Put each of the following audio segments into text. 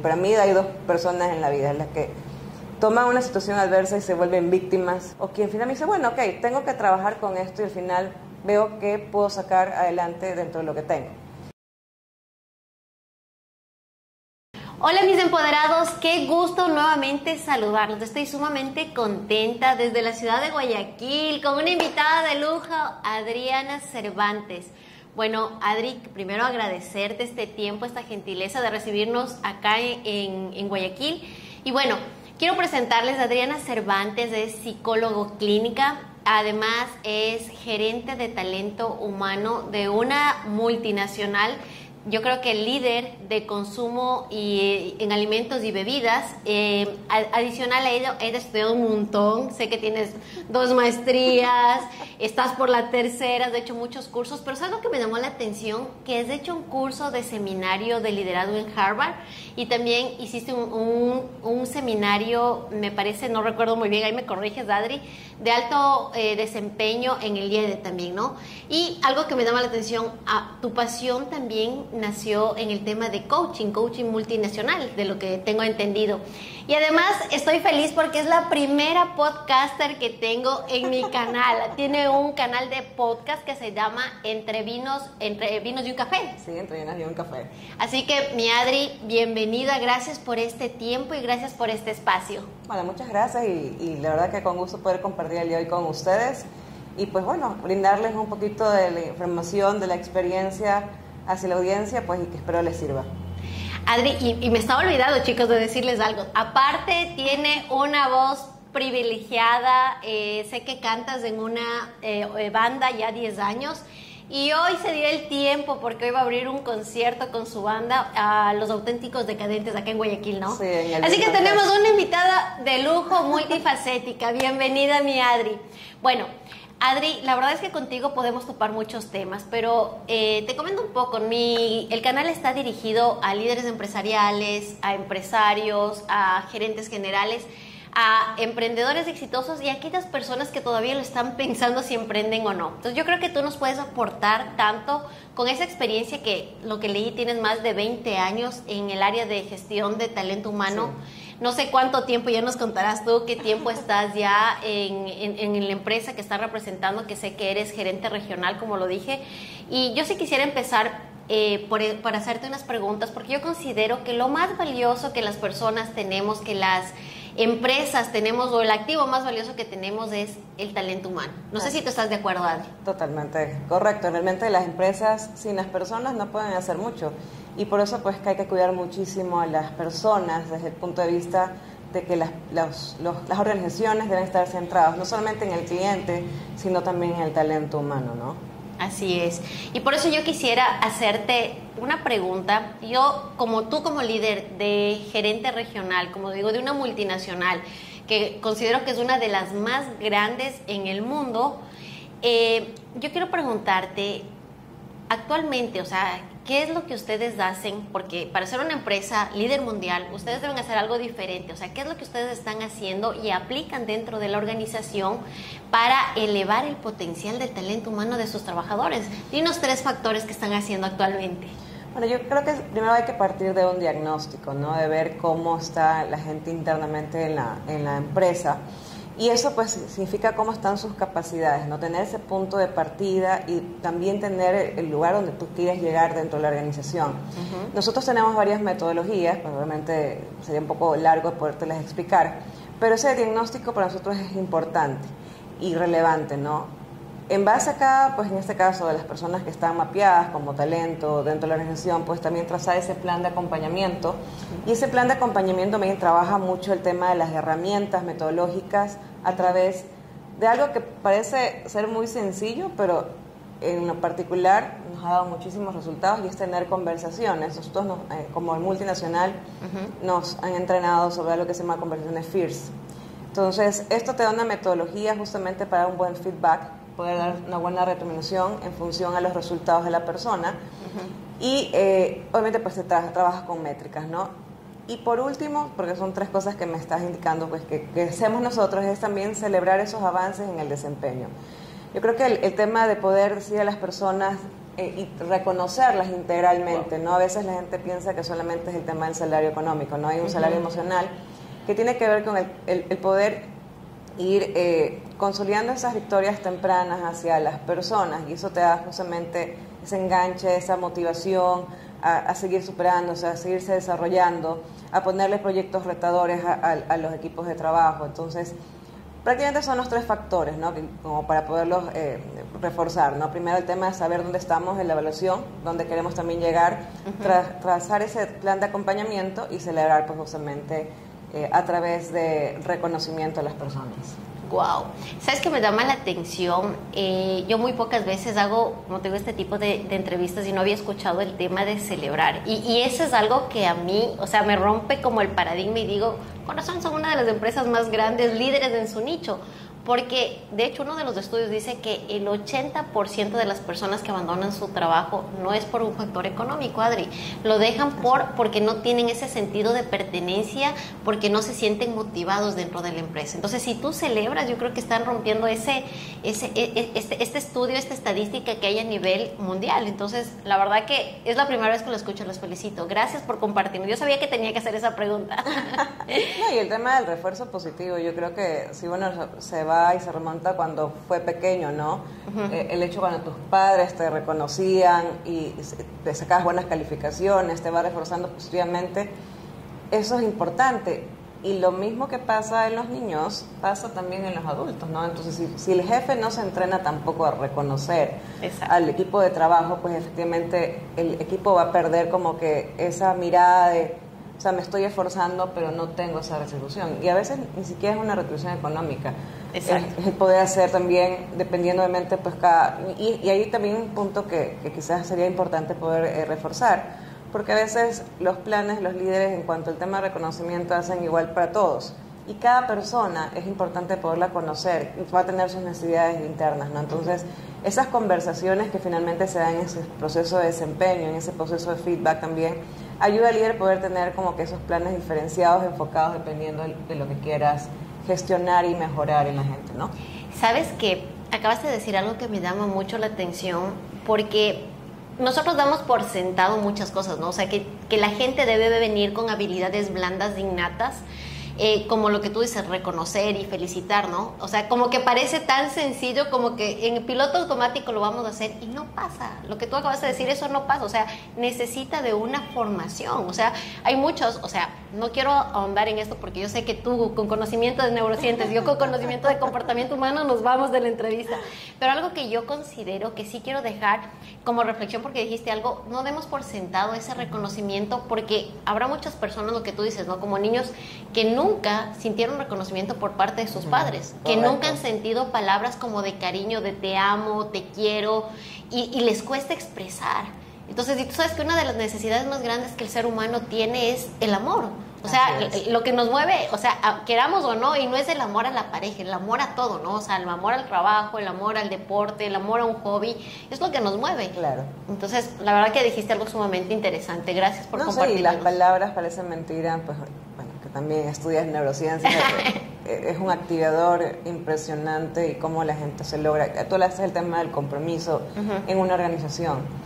Para mí hay dos personas en la vida, en las que toman una situación adversa y se vuelven víctimas, o quien al final me dice, bueno, ok, tengo que trabajar con esto y al final veo que puedo sacar adelante dentro de lo que tengo. Hola mis empoderados, qué gusto nuevamente saludarlos. Estoy sumamente contenta desde la ciudad de Guayaquil con una invitada de lujo, Adriana Cervantes. Bueno, Adri, primero agradecerte este tiempo, esta gentileza de recibirnos acá en Guayaquil. Y bueno, quiero presentarles a Adriana Cervantes, es psicólogo clínica, además es gerente de talento humano de una multinacional. Yo creo que el líder de consumo en alimentos y bebidas. Adicional a ello, he estudiado un montón. Sé que tienes 2 maestrías, estás por la tercera, has hecho muchos cursos, pero ¿sabes lo que me llamó la atención? Que has hecho un curso de seminario de liderazgo en Harvard y también hiciste un seminario, me parece, no recuerdo muy bien, ahí me corriges, Adri, de alto desempeño en el IED también, ¿no? Y algo que me llama la atención, tu pasión también nació en el tema de coaching multinacional, de lo que tengo entendido. Y además estoy feliz porque es la primera podcaster que tengo en mi canal. Tiene un canal de podcast que se llama Entre Vinos y un Café. Sí, Entre Vinos y un Café. Así que, mi Adri, bienvenida, gracias por este tiempo y gracias por este espacio. Bueno, muchas gracias y la verdad que con gusto poder compartir el día de hoy con ustedes y pues bueno, brindarles un poquito de la información, de la experiencia hacia la audiencia, pues y que espero les sirva. Adri, y me estaba olvidando, chicos, de decirles algo. Aparte, tiene una voz privilegiada, sé que cantas en una banda ya 10 años, y hoy se dio el tiempo porque hoy va a abrir un concierto con su banda, a Los Auténticos Decadentes, acá en Guayaquil, ¿no? Sí, en el Así que Disco tenemos una invitada de lujo, multifacética. Bienvenida, mi Adri. Bueno, Adri, la verdad es que contigo podemos topar muchos temas, pero te comento un poco. El canal está dirigido a líderes empresariales, a empresarios, a gerentes generales, a emprendedores exitosos y a aquellas personas que todavía lo están pensando si emprenden o no. Entonces yo creo que tú nos puedes aportar tanto con esa experiencia que, lo que leí, tienes más de 20 años en el área de gestión de talento humano. Sí. No sé cuánto tiempo, ya nos contarás tú qué tiempo estás ya en la empresa que estás representando, que sé que eres gerente regional, como lo dije. Y yo sí quisiera empezar por hacerte unas preguntas, porque yo considero que lo más valioso que las personas tenemos, que las empresas tenemos, o el activo más valioso que tenemos es el talento humano. No sé si tú estás de acuerdo, Adri. Totalmente correcto. Realmente las empresas sin las personas no pueden hacer mucho. Y por eso pues que hay que cuidar muchísimo a las personas desde el punto de vista de que las organizaciones deben estar centradas no solamente en el cliente, sino también en el talento humano, ¿no? Así es. Y por eso yo quisiera hacerte una pregunta. Yo, como líder de gerente regional, como digo, de una multinacional, que considero que es una de las más grandes en el mundo, yo quiero preguntarte, actualmente, o sea, ¿qué es lo que ustedes hacen? Porque para ser una empresa líder mundial, ustedes deben hacer algo diferente. O sea, ¿qué es lo que ustedes están haciendo y aplican dentro de la organización para elevar el potencial del talento humano de sus trabajadores? Dinos 3 factores que están haciendo actualmente. Bueno, yo creo que primero hay que partir de un diagnóstico, ¿no? De ver cómo está la gente internamente en la empresa. Y eso pues significa cómo están sus capacidades, ¿no? Tener ese punto de partida y también tener el lugar donde tú quieres llegar dentro de la organización. Uh-huh. Nosotros tenemos varias metodologías, pues obviamente sería un poco largo podértelas explicar, pero ese diagnóstico para nosotros es importante y relevante, ¿no? En base a cada, pues en este caso de las personas que están mapeadas como talento dentro de la organización, pues también trazar ese plan de acompañamiento. Uh-huh. Y ese plan de acompañamiento también trabaja mucho el tema de las herramientas metodológicas a través de algo que parece ser muy sencillo, pero en lo particular nos ha dado muchísimos resultados, y es tener conversaciones. Nosotros como multinacional uh-huh. nos han entrenado sobre lo que se llama conversaciones FIRS. Entonces esto te da una metodología justamente para un buen feedback, poder dar una buena retroalimentación en función a los resultados de la persona. Uh-huh. Y obviamente pues se trabaja con métricas, ¿no? Y por último, porque son 3 cosas que me estás indicando pues que hacemos nosotros, es también celebrar esos avances en el desempeño. Yo creo que el tema de poder decir a las personas y reconocerlas integralmente, ¿no? A veces la gente piensa que solamente es el tema del salario económico, ¿no? Hay un salario emocional que tiene que ver con el poder ir consolidando esas victorias tempranas hacia las personas, y eso te da justamente ese enganche, esa motivación a seguir superándose, a seguirse desarrollando, a ponerle proyectos retadores a los equipos de trabajo. Entonces, prácticamente son los tres factores, ¿no? Como para poderlos reforzar, ¿no? Primero, el tema de saber dónde estamos en la evaluación, dónde queremos también llegar, trazar ese plan de acompañamiento y celebrar, pues, justamente a través de reconocimiento a las personas. Wow. ¿Sabes qué me llama la atención? Yo muy pocas veces hago, como te digo, este tipo de entrevistas y no había escuchado el tema de celebrar. Y eso es algo que a mí, o sea, me rompe como el paradigma y digo, con razón son una de las empresas más grandes, líderes en su nicho. Porque, de hecho, uno de los estudios dice que el 80% de las personas que abandonan su trabajo no es por un factor económico, Adri. Lo dejan porque no tienen ese sentido de pertenencia, porque no se sienten motivados dentro de la empresa. Entonces, si tú celebras, yo creo que están rompiendo este estudio, esta estadística que hay a nivel mundial. Entonces, la verdad que es la primera vez que lo escucho, los felicito. Gracias por compartirme. Yo sabía que tenía que hacer esa pregunta. No, y el tema del refuerzo positivo, yo creo que si uno se va y se remonta cuando fue pequeño, ¿no? El hecho cuando tus padres te reconocían y te sacabas buenas calificaciones, te va reforzando positivamente, eso es importante. Y lo mismo que pasa en los niños, pasa también en los adultos, ¿no? Entonces, si el jefe no se entrena tampoco a reconocer al equipo de trabajo, pues efectivamente el equipo va a perder como que esa mirada de, o sea, me estoy esforzando, pero no tengo esa retribución. Y a veces ni siquiera es una retribución económica. Exacto. Es el poder hacer también, dependiendo obviamente, pues cada... Y ahí también un punto que quizás sería importante poder reforzar, porque a veces los planes, los líderes, en cuanto al tema de reconocimiento, hacen igual para todos. Y cada persona es importante poderla conocer, va a tener sus necesidades internas, ¿no? Entonces, esas conversaciones que finalmente se dan en ese proceso de desempeño, en ese proceso de feedback también, ayuda al líder a poder tener como que esos planes diferenciados, enfocados dependiendo de lo que quieras gestionar y mejorar en la gente, ¿no? Sabes que acabas de decir algo que me llama mucho la atención, porque nosotros damos por sentado muchas cosas, ¿no? O sea, que la gente debe venir con habilidades blandas innatas, como lo que tú dices, reconocer y felicitar, ¿no? O sea, como que parece tan sencillo, como que en piloto automático lo vamos a hacer y no pasa. Lo que tú acabas de decir, eso no pasa. O sea, necesita de una formación. O sea, hay muchos, o sea, no quiero ahondar en esto porque yo sé que tú con conocimiento de neurociencias, yo con conocimiento de comportamiento humano nos vamos de la entrevista. Pero algo que yo considero que sí quiero dejar como reflexión, porque dijiste algo, no demos por sentado ese reconocimiento, porque habrá muchas personas, lo que tú dices, ¿no? Como niños que nunca sintieron reconocimiento por parte de sus padres, que nunca han sentido palabras como de cariño, de te amo, te quiero, y les cuesta expresar. Entonces, y tú sabes que una de las necesidades más grandes que el ser humano tiene es el amor. O sea, lo que nos mueve, o sea, queramos o no, y no es el amor a la pareja, el amor a todo, ¿no? O sea, el amor al trabajo, el amor al deporte, el amor a un hobby, es lo que nos mueve. Claro. Entonces, la verdad que dijiste algo sumamente interesante. Gracias por compartirlo. Sí, las palabras parecen mentira, pues, bueno, que también estudias neurociencias, es un activador impresionante y cómo la gente se logra. Tú hablaste del tema del compromiso en una organización.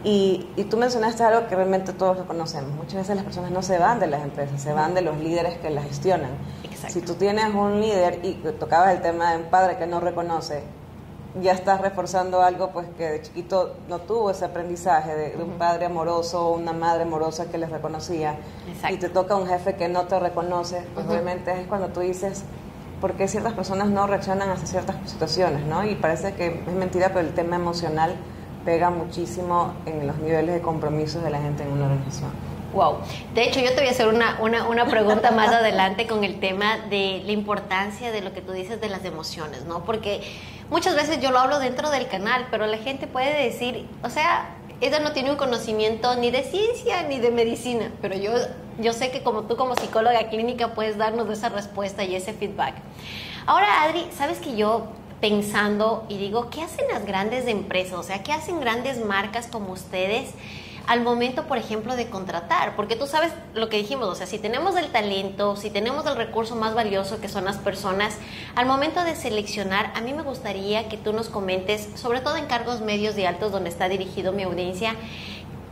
Y tú mencionaste algo que realmente todos reconocemos. Muchas veces las personas no se van de las empresas, se van de los líderes que las gestionan. Exacto. Si tú tienes un líder y tocabas el tema de un padre que no reconoce, ya estás reforzando algo pues que de chiquito no tuvo ese aprendizaje de un padre amoroso o una madre amorosa que les reconocía. Exacto. Y te toca un jefe que no te reconoce, pues obviamente es cuando tú dices por qué ciertas personas no reaccionan hacia ciertas situaciones, ¿no? Y parece que es mentira, pero el tema emocional pega muchísimo en los niveles de compromisos de la gente en una organización. Wow. De hecho, yo te voy a hacer una pregunta más adelante con el tema de la importancia de lo que tú dices de las emociones, ¿no? Porque muchas veces yo lo hablo dentro del canal, pero la gente puede decir, o sea, ella no tiene un conocimiento ni de ciencia ni de medicina, pero yo sé que como tú como psicóloga clínica puedes darnos esa respuesta y ese feedback. Ahora, Adri, ¿sabes que yo pensando y digo, ¿qué hacen las grandes empresas? O sea, ¿qué hacen grandes marcas como ustedes al momento, por ejemplo, de contratar, porque tú sabes lo que dijimos, o sea, si tenemos el talento, si tenemos el recurso más valioso que son las personas, al momento de seleccionar, a mí me gustaría que tú nos comentes, sobre todo en cargos medios y altos donde está dirigido mi audiencia,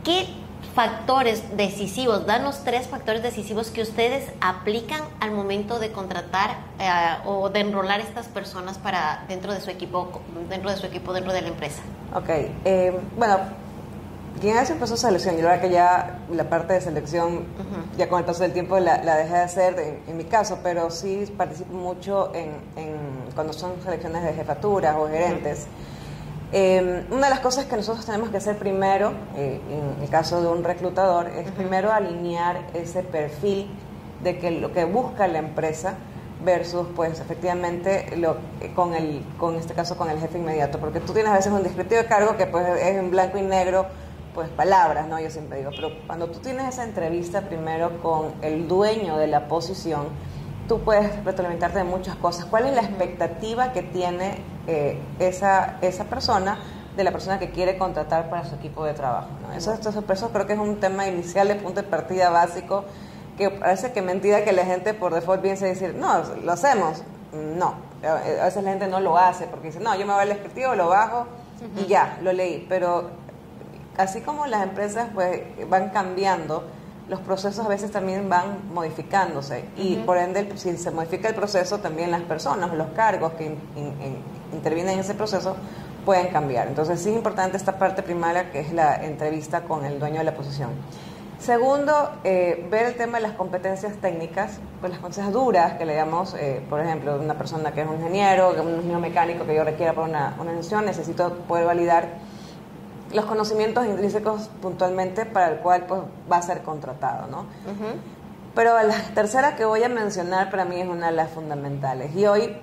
¿qué factores decisivos, danos 3 factores decisivos que ustedes aplican al momento de contratar o de enrolar estas personas para dentro de su equipo, dentro de la empresa? Ok, bueno, quien hace un proceso de selección, yo la verdad que ya la parte de selección, ya con el paso del tiempo la dejé de hacer en mi caso, pero sí participo mucho en cuando son selecciones de jefaturas o gerentes. Una de las cosas que nosotros tenemos que hacer primero, en el caso de un reclutador, es primero alinear ese perfil de que lo que busca la empresa versus, pues, efectivamente, con este caso, con el jefe inmediato. Porque tú tienes a veces un descriptivo de cargo que, pues, es en blanco y negro, pues, palabras, ¿no? Yo siempre digo, pero cuando tú tienes esa entrevista primero con el dueño de la posición, tú puedes retroalimentarte de muchas cosas. ¿Cuál es la expectativa que tiene esa persona de la persona que quiere contratar para su equipo de trabajo, ¿no? Eso creo que es un tema inicial, de punto de partida básico, que parece que mentira que la gente por default piensa decir, no, lo hacemos. No, a veces la gente no lo hace porque dice, no, yo me voy al descriptivo, lo bajo y ya, lo leí. Pero así como las empresas, pues, van cambiando, los procesos a veces también van modificándose y por ende, si se modifica el proceso, también las personas, los cargos que intervienen en ese proceso pueden cambiar. Entonces sí es importante esta parte primaria, que es la entrevista con el dueño de la posición. Segundo, ver el tema de las competencias técnicas, pues las cosas duras que le damos, por ejemplo, una persona que es un ingeniero, un ingeniero mecánico que yo requiera para una organización, necesito poder validar los conocimientos intrínsecos puntualmente para el cual, pues, va a ser contratado, ¿no? Pero la tercera que voy a mencionar para mí es una de las fundamentales. Y hoy,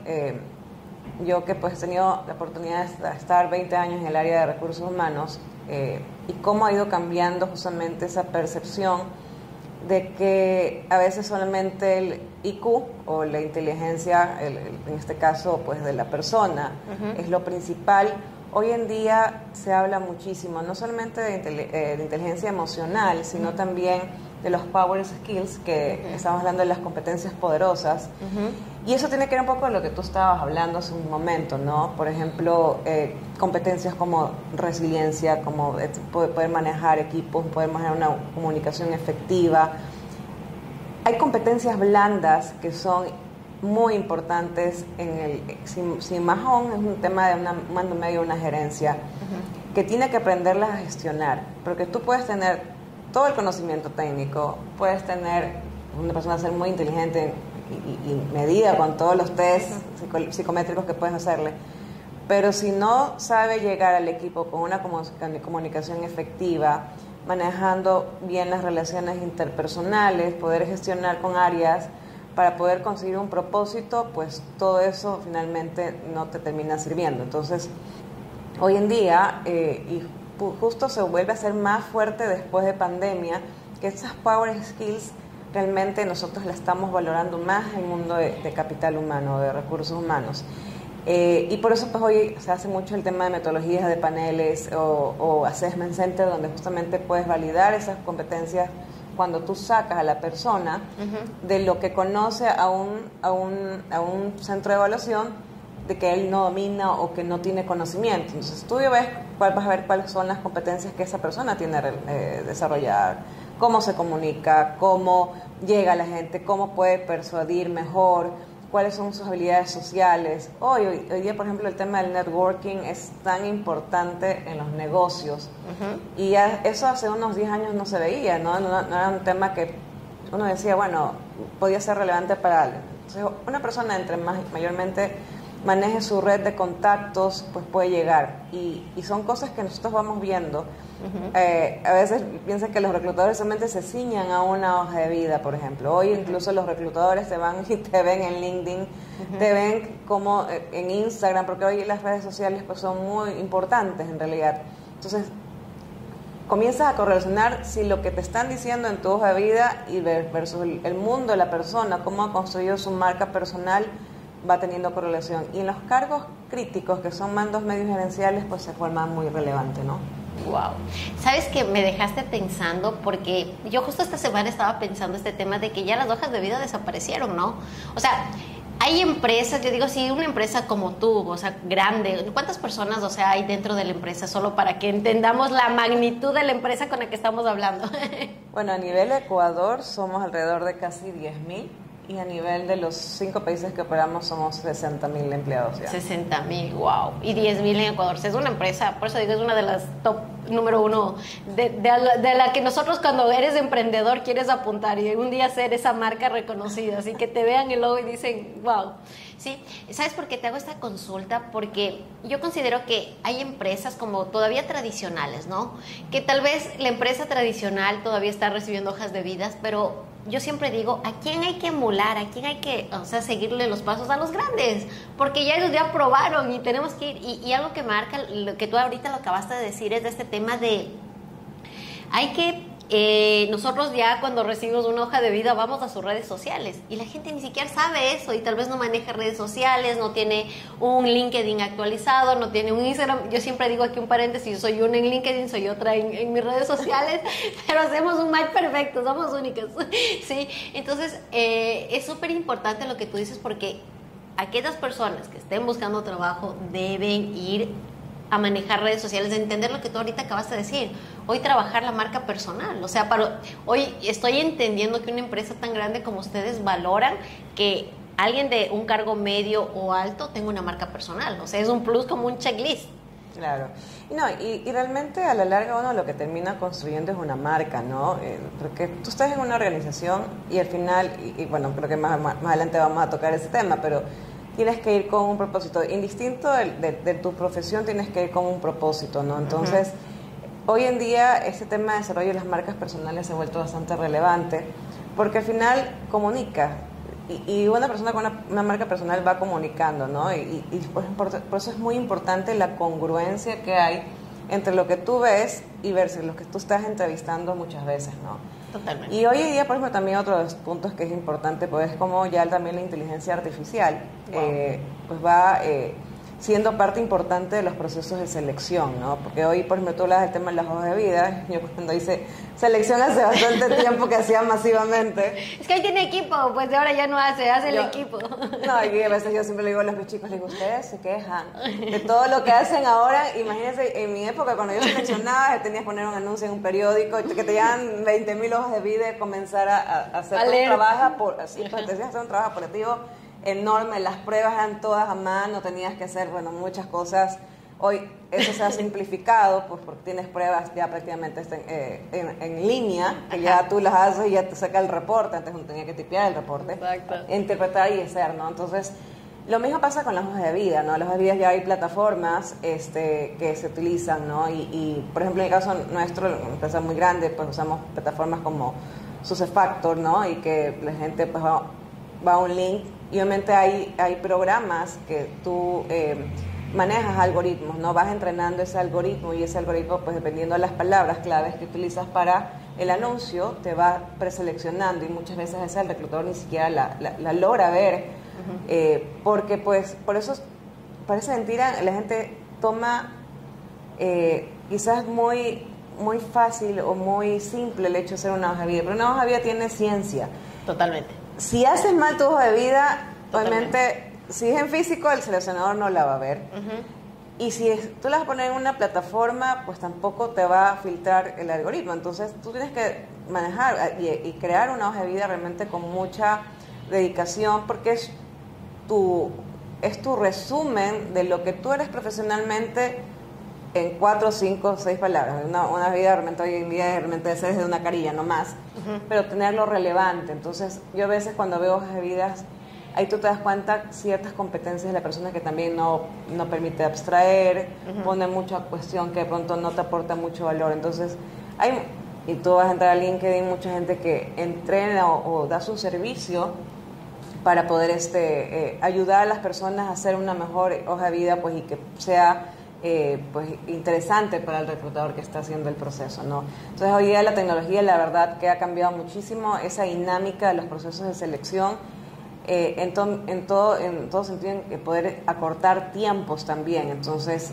yo que, pues, he tenido la oportunidad de estar 20 años en el área de recursos humanos, y cómo ha ido cambiando justamente esa percepción de que a veces solamente el IQ o la inteligencia, en este caso, pues, de la persona, es lo principal. Hoy en día se habla muchísimo, no solamente de inteligencia emocional, sino también de los power skills, que estamos hablando de las competencias poderosas. Y eso tiene que ver un poco de lo que tú estabas hablando hace un momento, ¿no? Por ejemplo, competencias como resiliencia, como poder manejar equipos, poder manejar una comunicación efectiva. Hay competencias blandas que son muy importantes si más aún es un tema de un mando medio, una gerencia, que tiene que aprenderlas a gestionar, porque tú puedes tener todo el conocimiento técnico, puedes tener una persona ser muy inteligente y medida con todos los test psicométricos que puedes hacerle, pero si no sabe llegar al equipo con una comunicación efectiva, manejando bien las relaciones interpersonales, poder gestionar con áreas para poder conseguir un propósito, pues todo eso finalmente no te termina sirviendo. Entonces, hoy en día, y justo se vuelve a ser más fuerte después de pandemia, que esas power skills realmente nosotros las estamos valorando más en el mundo de capital humano, de recursos humanos. Y por eso, pues, hoy se hace mucho el tema de metodologías de paneles o assessment center, donde justamente puedes validar esas competencias cuando tú sacas a la persona de lo que conoce a un centro de evaluación, de que él no domina o que no tiene conocimiento. Entonces tú vas a ver cuáles son las competencias que esa persona tiene desarrollar, cómo se comunica, cómo llega a la gente, cómo puede persuadir mejor, cuáles son sus habilidades sociales. Hoy día, por ejemplo, el tema del networking es tan importante en los negocios. Y eso hace unos 10 años no se veía, ¿no? No era un tema que uno decía, bueno, podía ser relevante para alguien. Entonces, una persona mayormente maneje su red de contactos, pues puede llegar. Y son cosas que nosotros vamos viendo. A veces piensan que los reclutadores solamente se ciñan a una hoja de vida, por ejemplo. Hoy incluso los reclutadores te van y te ven en LinkedIn, te ven como en Instagram, porque hoy las redes sociales, pues, son muy importantes en realidad. Entonces, comienzas a correlacionar si lo que te están diciendo en tu hoja de vida y versus el mundo de la persona, cómo ha construido su marca personal, va teniendo correlación. Y en los cargos críticos, que son mandos medios gerenciales, pues se forma muy relevante, ¿no? Wow. ¿Sabes que me dejaste pensando? Porque yo justo esta semana estaba pensando este tema de que ya las hojas de vida desaparecieron, ¿no? O sea, hay empresas, yo digo, si una empresa como tú, o sea, grande, ¿cuántas personas, o sea, hay dentro de la empresa? Solo para que entendamos la magnitud de la empresa con la que estamos hablando. Bueno, a nivel Ecuador somos alrededor de casi 10.000 y a nivel de los 5 países que operamos somos 60.000 empleados ya. 60.000, wow. Y 10.000 en Ecuador. O sea, es una empresa, por eso digo, es una de las top número uno de la que nosotros cuando eres emprendedor quieres apuntar y un día ser esa marca reconocida. Así que te vean el logo y dicen, wow. Sí, ¿sabes por qué te hago esta consulta? Porque yo considero que hay empresas como todavía tradicionales, ¿no? Que tal vez la empresa tradicional todavía está recibiendo hojas de vidas, pero yo siempre digo, ¿a quién hay que emular? ¿A quién hay que, o sea, seguirle los pasos? A los grandes, porque ya ellos ya probaron y tenemos que ir. Y algo que marca, lo que tú ahorita lo acabaste de decir, es de este tema de, hay que, nosotros ya cuando recibimos una hoja de vida vamos a sus redes sociales y la gente ni siquiera sabe eso y tal vez no maneja redes sociales, no tiene un LinkedIn actualizado, no tiene un Instagram. Yo siempre digo aquí un paréntesis, yo soy una en LinkedIn, soy otra en mis redes sociales, pero hacemos un match perfecto, somos únicas. ¿Sí? Entonces es súper importante lo que tú dices porque aquellas personas que estén buscando trabajo deben ir a manejar redes sociales, entender lo que tú ahorita acabas de decir. Hoy trabajar la marca personal, o sea, hoy estoy entendiendo que una empresa tan grande como ustedes valoran que alguien de un cargo medio o alto tenga una marca personal, o sea, es un plus como un checklist. Claro. Y realmente a la larga uno lo que termina construyendo es una marca, ¿no? Porque tú estás en una organización y al final, y bueno, creo que más adelante vamos a tocar ese tema, pero tienes que ir con un propósito. Indistinto de tu profesión, tienes que ir con un propósito, ¿no? Entonces, hoy en día este tema de desarrollo de las marcas personales se ha vuelto bastante relevante porque al final comunica. Y una persona con una marca personal va comunicando, ¿no? Y por eso es muy importante la congruencia que hay entre lo que tú ves y versus lo que tú estás entrevistando muchas veces, ¿no? Totalmente. Y hoy en día, por ejemplo, también otro de los puntos que es importante, pues es como ya también la inteligencia artificial, pues va siendo parte importante de los procesos de selección, ¿no? Porque hoy, por ejemplo, tú hablas del tema de las hojas de vida. Yo cuando hice selección hace bastante tiempo que hacía masivamente. Es que hoy tiene equipo, pues de ahora ya no hace el equipo. No, y a veces yo siempre le digo a los chicos, les digo, ustedes se quejan de todo lo que hacen ahora. Imagínense, en mi época, cuando yo seleccionaba, tenías que poner un anuncio en un periódico, que te llevan 20.000 hojas de vida y comenzar a hacer un trabajo, hacer un trabajo operativo enorme. Las pruebas eran todas a mano, tenías que hacer, bueno, muchas cosas. Hoy eso se ha simplificado, pues porque tienes pruebas ya prácticamente en línea, que ya tú las haces y ya te saca el reporte. Antes no tenía que tipear el reporte. Exacto. Interpretar y hacer, ¿no? Entonces, lo mismo pasa con las hojas de vida, ¿no? Las hojas de vida ya hay plataformas que se utilizan, ¿no? Y, por ejemplo, en el caso nuestro, una empresa muy grande, pues usamos plataformas como SuccessFactors, ¿no? Y que la gente pues va a un link y obviamente hay programas que tú manejas algoritmos, ¿no? Vas entrenando ese algoritmo y ese algoritmo, pues dependiendo de las palabras claves que utilizas para el anuncio, te va preseleccionando y muchas veces ese el reclutador ni siquiera la logra ver, porque pues por eso parece mentira, la gente toma quizás muy fácil o muy simple el hecho de hacer una hoja de vida, pero una hoja de vida tiene ciencia. Totalmente. Si haces mal tu hoja de vida, obviamente, si es en físico, el seleccionador no la va a ver. Y si tú la vas a poner en una plataforma, pues tampoco te va a filtrar el algoritmo. Entonces, tú tienes que manejar y crear una hoja de vida realmente con mucha dedicación, porque es tu resumen de lo que tú eres profesionalmente en 4, 5, 6 palabras. Una vida realmente hoy en día realmente es de una carilla, no más, pero tenerlo relevante. Entonces, yo a veces cuando veo hojas de vidas, ahí tú te das cuenta ciertas competencias de la persona que también no permite abstraer, pone mucha cuestión que de pronto no te aporta mucho valor. Entonces, y tú vas a entrar a LinkedIn, mucha gente que entrena o da su servicio para poder ayudar a las personas a hacer una mejor hoja de vida, pues, y que sea pues interesante para el reclutador que está haciendo el proceso, ¿no? Entonces hoy día la tecnología, la verdad que ha cambiado muchísimo esa dinámica de los procesos de selección, en todo sentido, en poder acortar tiempos también. Entonces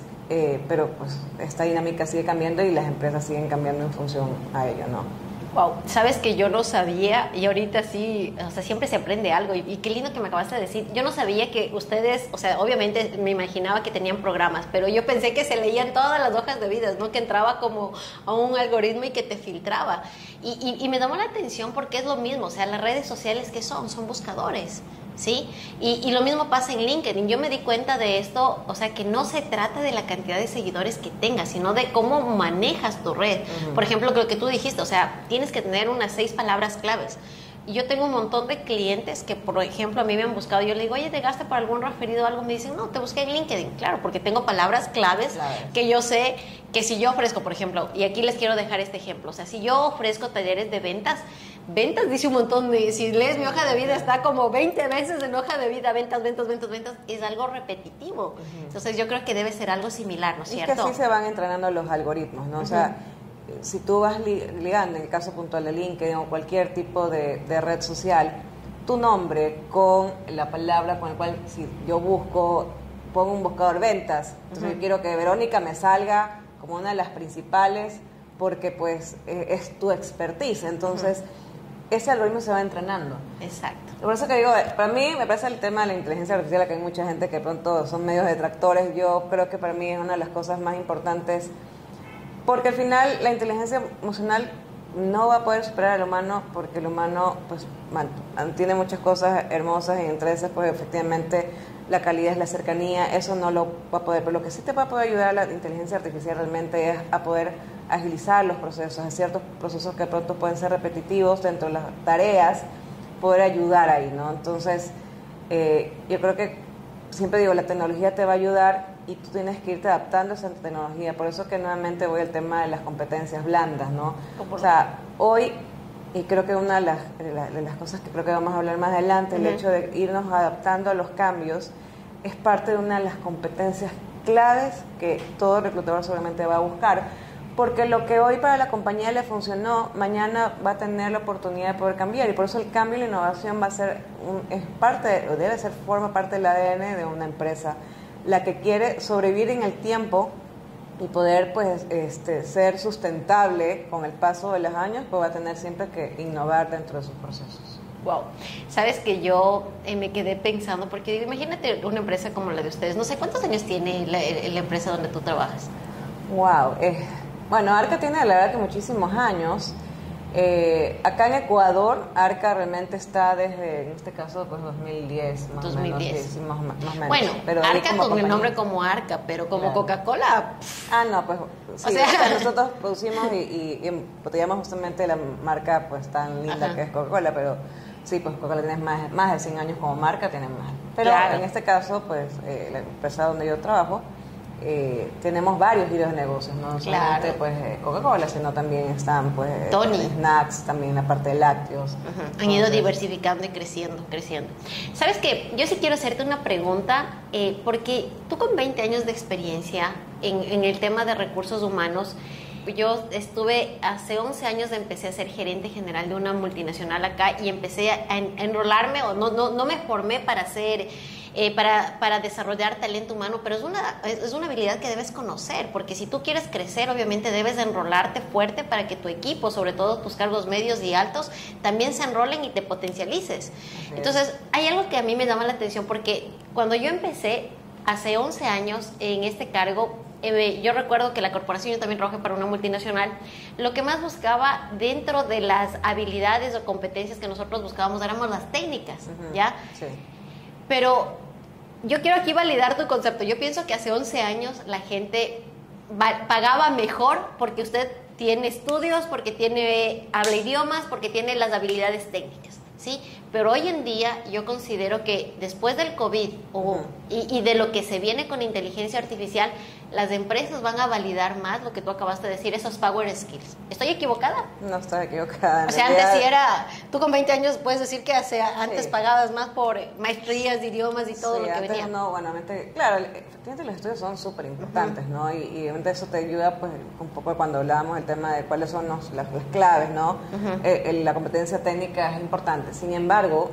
pero pues esta dinámica sigue cambiando y las empresas siguen cambiando en función a ello, ¿no? Wow, sabes que yo no sabía y ahorita sí, o sea, siempre se aprende algo y qué lindo que me acabaste de decir. Yo no sabía que ustedes, o sea, obviamente me imaginaba que tenían programas, pero yo pensé que se leían todas las hojas de vida, ¿no? Que entraba como a un algoritmo y que te filtraba. Y me llamó la atención porque es lo mismo, o sea, las redes sociales, ¿qué son? Son buscadores. ¿Sí? Y lo mismo pasa en LinkedIn. Yo me di cuenta de esto, o sea, que no se trata de la cantidad de seguidores que tengas, sino de cómo manejas tu red. Por ejemplo, lo que tú dijiste, o sea, tienes que tener unas 6 palabras claves. Y yo tengo un montón de clientes que, por ejemplo, a mí me han buscado, yo le digo, oye, ¿llegaste por algún referido o algo? Me dicen, no, te busqué en LinkedIn. Claro, porque tengo palabras claves que yo sé que si yo ofrezco, por ejemplo, y aquí les quiero dejar este ejemplo, o sea, si yo ofrezco talleres de ventas dice un montón de, si lees mi hoja de vida está como 20 veces en hoja de vida, ventas, es algo repetitivo. Entonces yo creo que debe ser algo similar, ¿no es cierto? Es que así se van entrenando los algoritmos, ¿no? O sea, si tú vas ligando, en el caso puntual de LinkedIn o cualquier tipo de red social, tu nombre con la palabra con la cual, si yo pongo un buscador ventas, entonces yo quiero que Verónica me salga como una de las principales porque pues es tu expertise, entonces ese algoritmo se va entrenando. Exacto. Por eso que digo, para mí me parece el tema de la inteligencia artificial, que hay mucha gente que de pronto son medios detractores, yo creo que para mí es una de las cosas más importantes, porque al final la inteligencia emocional no va a poder superar al humano, porque el humano pues tiene muchas cosas hermosas y entre esas pues efectivamente la calidad es la cercanía, eso no lo va a poder, pero lo que sí te va a poder ayudar a la inteligencia artificial realmente es a poder agilizar los procesos, a ciertos procesos que de pronto pueden ser repetitivos dentro de las tareas, poder ayudar ahí, ¿no? Entonces, yo creo que siempre digo, la tecnología te va a ayudar y tú tienes que irte adaptando a esa tecnología, por eso que nuevamente voy al tema de las competencias blandas, ¿no? O sea, hoy, y creo que una de las cosas que creo que vamos a hablar más adelante, el hecho de irnos adaptando a los cambios, es parte de una de las competencias claves que todo reclutador seguramente va a buscar, porque lo que hoy para la compañía le funcionó, mañana va a tener la oportunidad de poder cambiar, y por eso el cambio y la innovación va a ser forma parte del ADN de una empresa, la que quiere sobrevivir en el tiempo y poder pues ser sustentable con el paso de los años, pues va a tener siempre que innovar dentro de sus procesos. Wow, sabes que yo me quedé pensando, porque digo, imagínate una empresa como la de ustedes, no sé cuántos años tiene la empresa donde tú trabajas. Wow, bueno, Arca tiene la verdad que muchísimos años. Acá en Ecuador, Arca realmente está desde, en este caso, pues 2010, más 2010. o menos. Sí, más o menos. Bueno, pero Arca con el nombre como Arca, pero como Coca-Cola. No, pues sí, o sea, nosotros producimos y embotellamos justamente la marca pues tan linda que es Coca-Cola, pero sí, pues Coca-Cola tiene más de 100 años como marca, tiene más. Pero en este caso, pues la empresa donde yo trabajo, tenemos varios giros de negocios, no solamente pues Coca-Cola, sino también están pues snacks, también la parte de lácteos. Han ido diversificando y creciendo. ¿Sabes qué? Yo sí quiero hacerte una pregunta, porque tú con 20 años de experiencia en el tema de recursos humanos, yo estuve, hace 11 años empecé a ser gerente general de una multinacional acá y empecé a enrolarme, o no me formé para hacer... para desarrollar talento humano, pero es una habilidad que debes conocer, porque si tú quieres crecer, obviamente debes enrolarte fuerte para que tu equipo, sobre todo tus cargos medios y altos, también se enrolen y te potencialices. Entonces, hay algo que a mí me llama la atención, porque cuando yo empecé, hace 11 años, en este cargo, yo recuerdo que la corporación, yo también trabajé para una multinacional, lo que más buscaba dentro de las habilidades o competencias que nosotros buscábamos éramos las técnicas, ¿ya? Sí. Pero yo quiero aquí validar tu concepto. Yo pienso que hace 11 años la gente pagaba mejor porque usted tiene estudios, porque habla idiomas, porque tiene las habilidades técnicas, ¿sí? Pero hoy en día yo considero que después del COVID y de lo que se viene con inteligencia artificial, las empresas van a validar más lo que tú acabaste de decir, esos power skills. ¿Estoy equivocada? No estoy equivocada. O sea, antes sí era... Tú con 20 años puedes decir que antes pagabas más por maestrías de idiomas y todo lo que antes venía. No, bueno, claro, efectivamente los estudios son súper importantes, ¿no? Y eso te ayuda, pues, un poco cuando hablábamos del tema de cuáles son las claves, ¿no? La competencia técnica es importante. Sin embargo,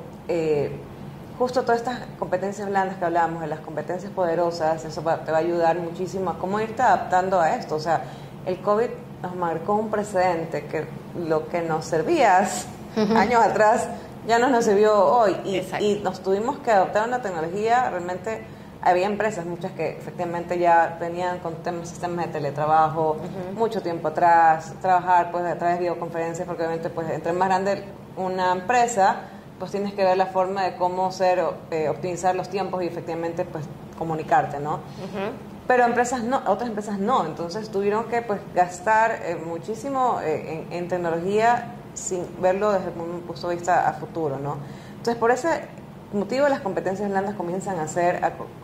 justo todas estas competencias blandas que hablábamos, de las competencias poderosas, eso te va a ayudar muchísimo a cómo irte adaptando a esto. O sea, el COVID nos marcó un precedente que lo que nos servía años atrás ya no nos sirvió hoy y nos tuvimos que adaptar a una tecnología. Realmente había empresas, muchas que efectivamente ya venían con sistemas de teletrabajo mucho tiempo atrás, trabajar pues a través de videoconferencias, porque obviamente pues entre más grande una empresa, pues tienes que ver la forma de cómo optimizar los tiempos y efectivamente pues comunicarte, ¿no? Pero empresas no, otras empresas no, entonces tuvieron que pues gastar muchísimo en tecnología sin verlo desde un punto de vista a futuro, ¿no? Entonces por ese motivo las competencias blandas comienzan a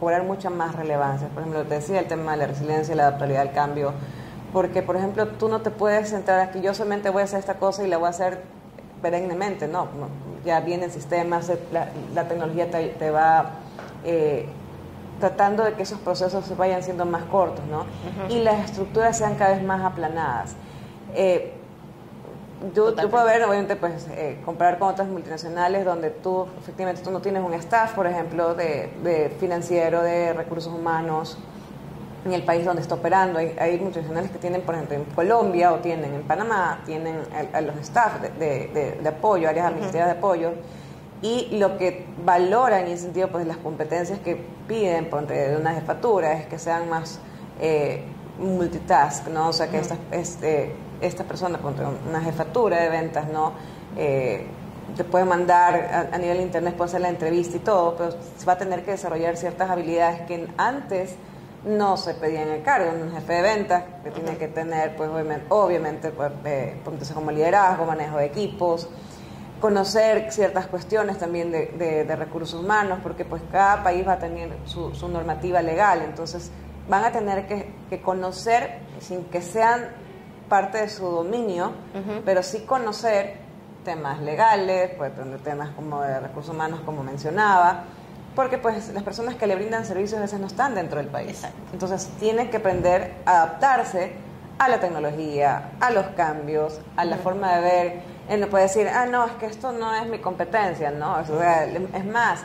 cobrar mucha más relevancia. Por ejemplo, te decía el tema de la resiliencia y la adaptabilidad al cambio, porque por ejemplo tú no te puedes centrar aquí, yo solamente voy a hacer esta cosa y la voy a hacer perennemente, no, ya vienen sistemas, la tecnología te va tratando de que esos procesos se vayan siendo más cortos, ¿no? Y las estructuras sean cada vez más aplanadas. Yo puedo ver, obviamente, pues comparar con otras multinacionales donde efectivamente tú no tienes un staff, por ejemplo, de financiero, de recursos humanos, en el país donde está operando. Hay multinacionales que tienen, por ejemplo, en Colombia o tienen en Panamá, tienen a los staff de apoyo, áreas administrativas de apoyo, y lo que valoran en ese sentido, pues las competencias que piden por de una jefatura es que sean más multitask, ¿no? O sea, que esta persona, por una jefatura de ventas, ¿no? Te puede mandar a nivel de internet, puede hacer la entrevista y todo, pero va a tener que desarrollar ciertas habilidades que antes no se pedían en el cargo. Un jefe de ventas que tiene que tener, pues obviamente pues, como liderazgo, manejo de equipos, conocer ciertas cuestiones también de recursos humanos, porque pues cada país va a tener su normativa legal, entonces van a tener que conocer, sin que sean parte de su dominio, pero sí conocer temas legales, pues temas como de recursos humanos, como mencionaba, porque pues las personas que le brindan servicios a veces no están dentro del país. Exacto. Entonces tienen que aprender a adaptarse a la tecnología, a los cambios, a la forma de ver. Él no puede decir, no, es que esto no es mi competencia, ¿no? O sea, es más,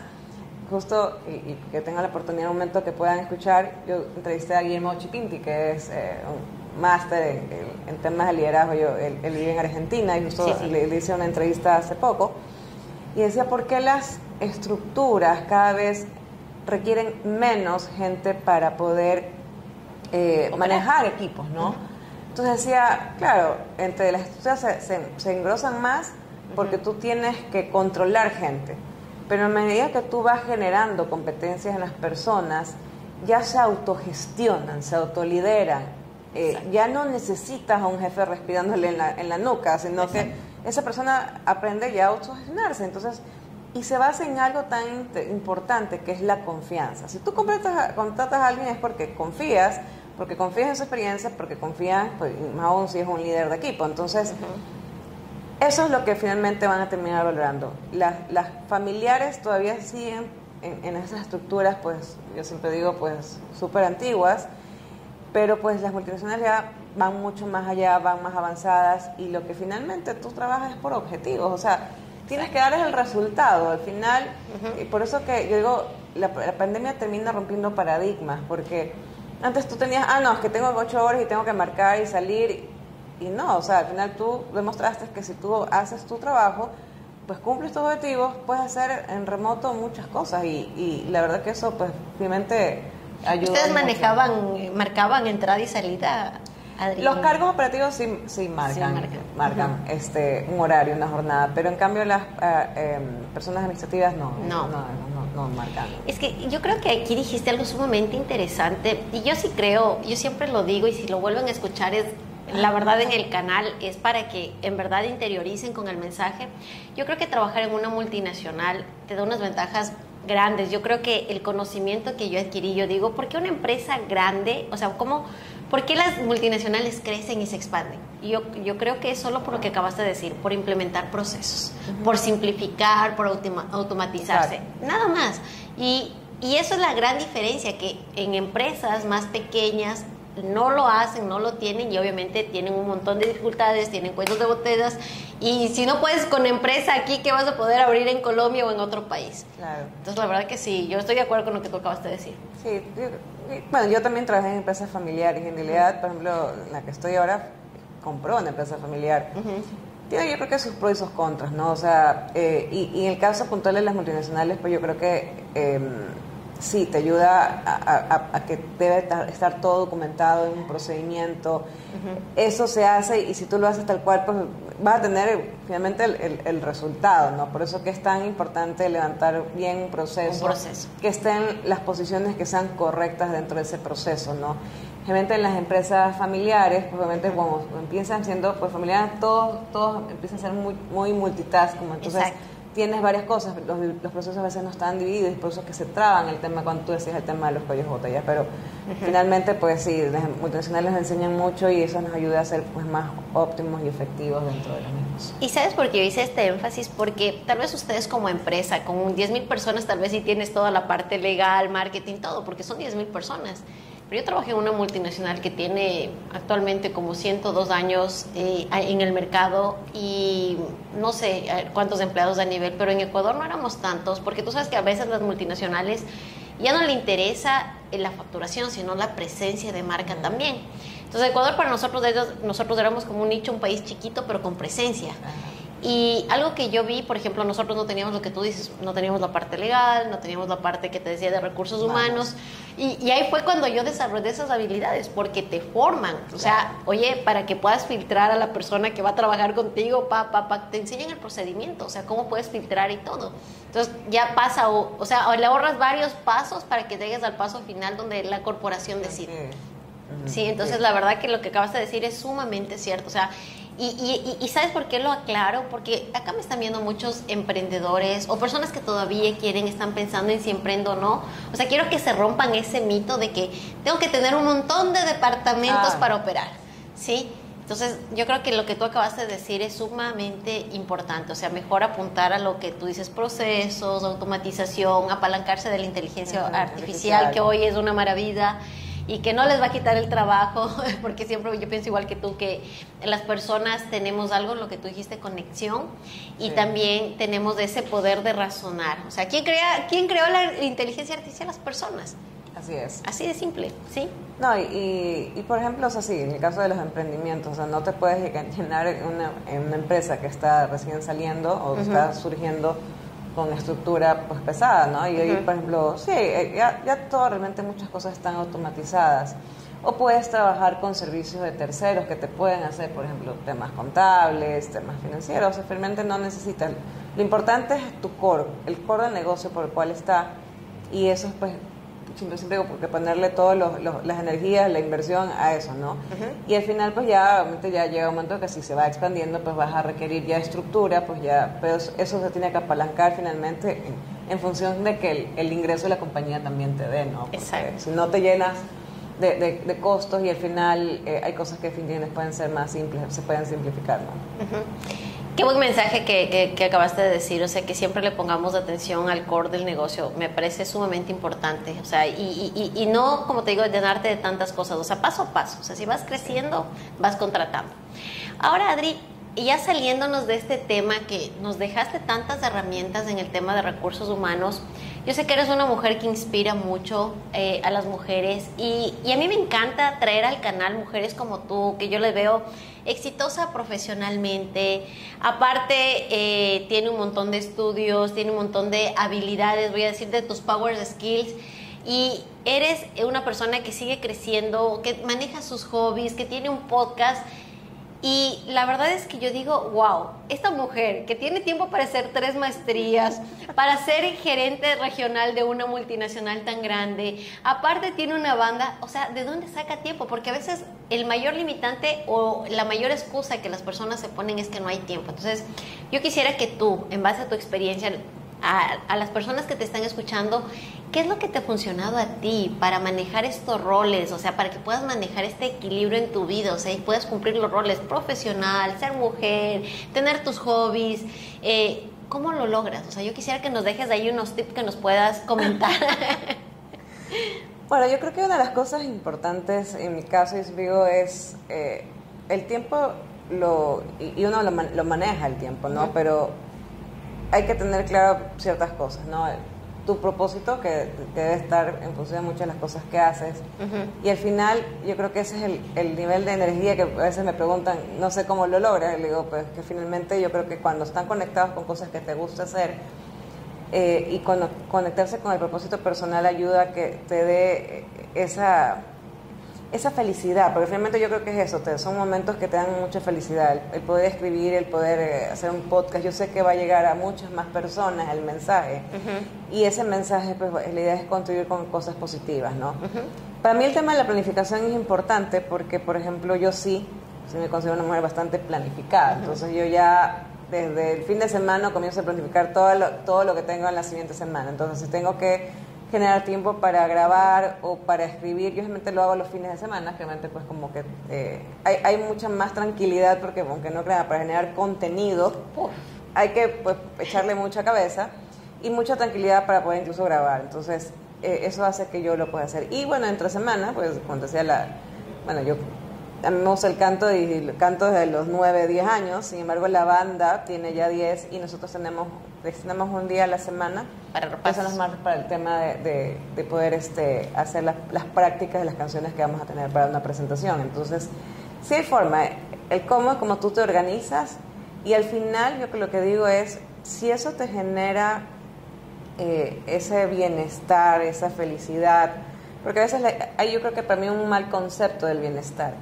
justo, y que tengan la oportunidad en un momento que puedan escuchar, yo entrevisté a Guillermo Chipinti, que es un máster en temas de liderazgo. Él vive en Argentina y justo le hice una entrevista hace poco, y decía, ¿por qué las estructuras cada vez requieren menos gente para poder manejar equipos, ¿no? Entonces decía, claro, entre las estructuras se engrosan más porque tú tienes que controlar gente, pero a medida que tú vas generando competencias en las personas, ya se autogestionan, se autolideran, ya no necesitas a un jefe respirándole en la nuca, sino que esa persona aprende ya a autogestionarse. Entonces, y se basa en algo tan importante que es la confianza. Si tú contratas a alguien es porque confías en su experiencia, porque confías, pues, más aún si es un líder de equipo. Entonces, eso es lo que finalmente van a terminar valorando. Las familiares todavía siguen en esas estructuras, pues, yo siempre digo, pues, súper antiguas, pero pues las multinacionales ya van mucho más allá, van más avanzadas, y lo que finalmente tú trabajas es por objetivos, o sea, tienes que darles el resultado al final. Y por eso que yo digo, la pandemia termina rompiendo paradigmas, porque antes tú tenías, no, es que tengo 8 horas y tengo que marcar y salir, y no, o sea, al final tú demostraste que si tú haces tu trabajo, pues cumples tus objetivos, puedes hacer en remoto muchas cosas, y la verdad que eso pues finalmente ayuda. ¿Ustedes marcaban entrada y salida, Adrián? Los cargos operativos sí marcan un horario, una jornada, pero en cambio las personas administrativas no marcan. Es que yo creo que aquí dijiste algo sumamente interesante, y yo sí creo, yo siempre lo digo, y si lo vuelven a escuchar la verdad en el canal, es para que en verdad interioricen con el mensaje. Yo creo que trabajar en una multinacional te da unas ventajas grandes. Yo creo que el conocimiento que yo adquirí, yo digo, ¿por qué una empresa grande, o sea, por qué las multinacionales crecen y se expanden? Y yo creo que es solo por lo que acabaste de decir, por implementar procesos, por simplificar, por automatizarse, nada más. Y eso es la gran diferencia, que en empresas más pequeñas no lo hacen, no lo tienen y obviamente tienen un montón de dificultades, tienen cuentos de botellas y si no puedes con empresa aquí, ¿qué vas a poder abrir en Colombia o en otro país? Claro. Entonces la verdad que sí, yo estoy de acuerdo con lo que tú acabas de decir. Sí, bueno, yo también trabajé en empresas familiares y en realidad, por ejemplo, la que estoy ahora compró una empresa familiar. Tiene yo creo que sus pros y sus contras, ¿no? O sea, y en el caso puntual de las multinacionales, pues yo creo que sí, te ayuda a que debe estar todo documentado en un procedimiento. Eso se hace y si tú lo haces tal cual, pues vas a tener finalmente el resultado, ¿no? Por eso que es tan importante levantar bien un proceso. Que estén las posiciones que sean correctas dentro de ese proceso, ¿no? Generalmente en las empresas familiares, pues obviamente cuando empiezan siendo pues familiares, todos empiezan a ser muy multitask, como entonces... Exacto. Tienes varias cosas, los procesos a veces no están divididos, por eso es que se traban el tema cuando tú decías el tema de los cuellos de botella, pero finalmente pues sí, las multinacionales nos enseñan mucho y eso nos ayuda a ser pues más óptimos y efectivos dentro de los mismos. ¿Y sabes por qué yo hice este énfasis? Porque tal vez ustedes como empresa, con 10,000 personas, tal vez sí tienes toda la parte legal, marketing, todo, porque son 10,000 personas. Pero yo trabajé en una multinacional que tiene actualmente como 102 años en el mercado y no sé cuántos empleados a nivel, pero en Ecuador no éramos tantos, porque tú sabes que a veces las multinacionales ya no le interesa la facturación, sino la presencia de marca también. Entonces Ecuador para nosotros éramos como un nicho, un país chiquito, pero con presencia. Y algo que yo vi, por ejemplo, nosotros no teníamos lo que tú dices, no teníamos la parte legal, no teníamos la parte que te decía de recursos humanos. Y ahí fue cuando yo desarrollé esas habilidades, porque te forman. O sea, oye, para que puedas filtrar a la persona que va a trabajar contigo, te enseñan el procedimiento, o sea, cómo puedes filtrar y todo. Entonces ya pasa, o sea, le ahorras varios pasos para que llegues al paso final donde la corporación decide. Sí, entonces la verdad que lo que acabas de decir es sumamente cierto, o sea, y ¿sabes por qué lo aclaro? Porque acá me están viendo muchos emprendedores o personas que todavía están pensando en si emprendo o no. O sea, quiero que se rompan ese mito de que tengo que tener un montón de departamentos para operar, ¿sí? Entonces, yo creo que lo que tú acabaste de decir es sumamente importante. O sea, mejor apuntar a lo que tú dices, procesos, automatización, apalancarse de la inteligencia artificial, que hoy es una maravilla y que no les va a quitar el trabajo, porque siempre yo pienso igual que tú, que las personas tenemos algo, lo que tú dijiste, conexión, y también tenemos ese poder de razonar. O sea, ¿quién creó la inteligencia artificial? Las personas. Así es. Así de simple, ¿sí? No, y por ejemplo, o sea, sí, en el caso de los emprendimientos, o sea, no te puedes llenar en una empresa que está recién saliendo o está surgiendo con estructura pues pesada, ¿no? Y hoy, por ejemplo, sí, ya todo, realmente muchas cosas están automatizadas. O puedes trabajar con servicios de terceros que te pueden hacer, por ejemplo, temas contables, temas financieros. O sea, realmente no necesitas. Lo importante es tu core, el core del negocio por el cual está. Y eso es, pues, siempre porque ponerle todas las energías, la inversión a eso, ¿no? Y al final, pues ya, obviamente ya llega un momento que si se va expandiendo, pues vas a requerir ya estructura, pues ya, pero eso se tiene que apalancar finalmente en función de que el ingreso de la compañía también te dé, ¿no? Porque si no te llenas de costos y al final hay cosas que definitivamente pueden ser más simples, se pueden simplificar, ¿no? Qué buen mensaje que acabaste de decir, o sea, que siempre le pongamos atención al core del negocio, me parece sumamente importante, o sea, y no, como te digo, llenarte de tantas cosas, o sea, paso a paso, o sea, si vas creciendo, vas contratando. Ahora, Adri, ya saliéndonos de este tema, que nos dejaste tantas herramientas en el tema de recursos humanos, yo sé que eres una mujer que inspira mucho a las mujeres y a mí me encanta traer al canal mujeres como tú, que yo les veo exitosa profesionalmente, aparte tiene un montón de estudios, tiene un montón de habilidades, voy a decir, de tus power skills, y eres una persona que sigue creciendo, que maneja sus hobbies, que tiene un podcast. Y la verdad es que yo digo, wow, esta mujer que tiene tiempo para hacer 3 maestrías, para ser gerente regional de una multinacional tan grande, aparte tiene una banda, o sea, ¿de dónde saca tiempo? Porque a veces el mayor limitante o la mayor excusa que las personas se ponen es que no hay tiempo. Entonces, yo quisiera que tú, en base a tu experiencia, a las personas que te están escuchando, ¿qué es lo que te ha funcionado a ti para manejar estos roles? O sea, para que puedas manejar este equilibrio en tu vida, o sea, y puedas cumplir los roles profesional, ser mujer, tener tus hobbies. ¿Cómo lo logras? O sea, yo quisiera que nos dejes ahí unos tips que nos puedas comentar. Bueno, yo creo que una de las cosas importantes en mi caso, y digo, es el tiempo, y uno lo maneja el tiempo, ¿no? Pero hay que tener claro ciertas cosas, ¿no? Tu propósito, que debe estar en función de muchas de las cosas que haces. Y al final, yo creo que ese es el nivel de energía que a veces me preguntan, no sé cómo lo logras. Le digo, pues que finalmente yo creo que cuando están conectados con cosas que te gusta hacer, y cuando conectarse con el propósito personal ayuda a que te dé esa felicidad, porque finalmente yo creo que es eso, son momentos que te dan mucha felicidad, el poder escribir, el poder hacer un podcast. Yo sé que va a llegar a muchas más personas el mensaje, y ese mensaje, pues la idea es contribuir con cosas positivas, ¿no? Para mí el tema de la planificación es importante porque, por ejemplo, yo sí me considero una mujer bastante planificada, entonces yo ya desde el fin de semana comienzo a planificar todo lo que tengo en la siguiente semana. Entonces, si tengo que generar tiempo para grabar o para escribir, yo realmente lo hago los fines de semana, que realmente pues como que hay mucha más tranquilidad, porque aunque no crean, para generar contenido hay que pues echarle mucha cabeza y mucha tranquilidad para poder incluso grabar. Entonces, eso hace que yo lo pueda hacer. Y bueno, entre semana, pues cuando sea a mí me gusta el canto y canto desde los 9, 10 años, sin embargo la banda tiene ya 10 y nosotros tenemos un día a la semana para repasos, para el tema de poder hacer las prácticas de las canciones que vamos a tener para una presentación. Entonces, sí hay forma, el cómo es como tú te organizas, y al final yo lo que digo es, si eso te genera ese bienestar, esa felicidad, porque a veces hay, yo creo que para mí un mal concepto del bienestar.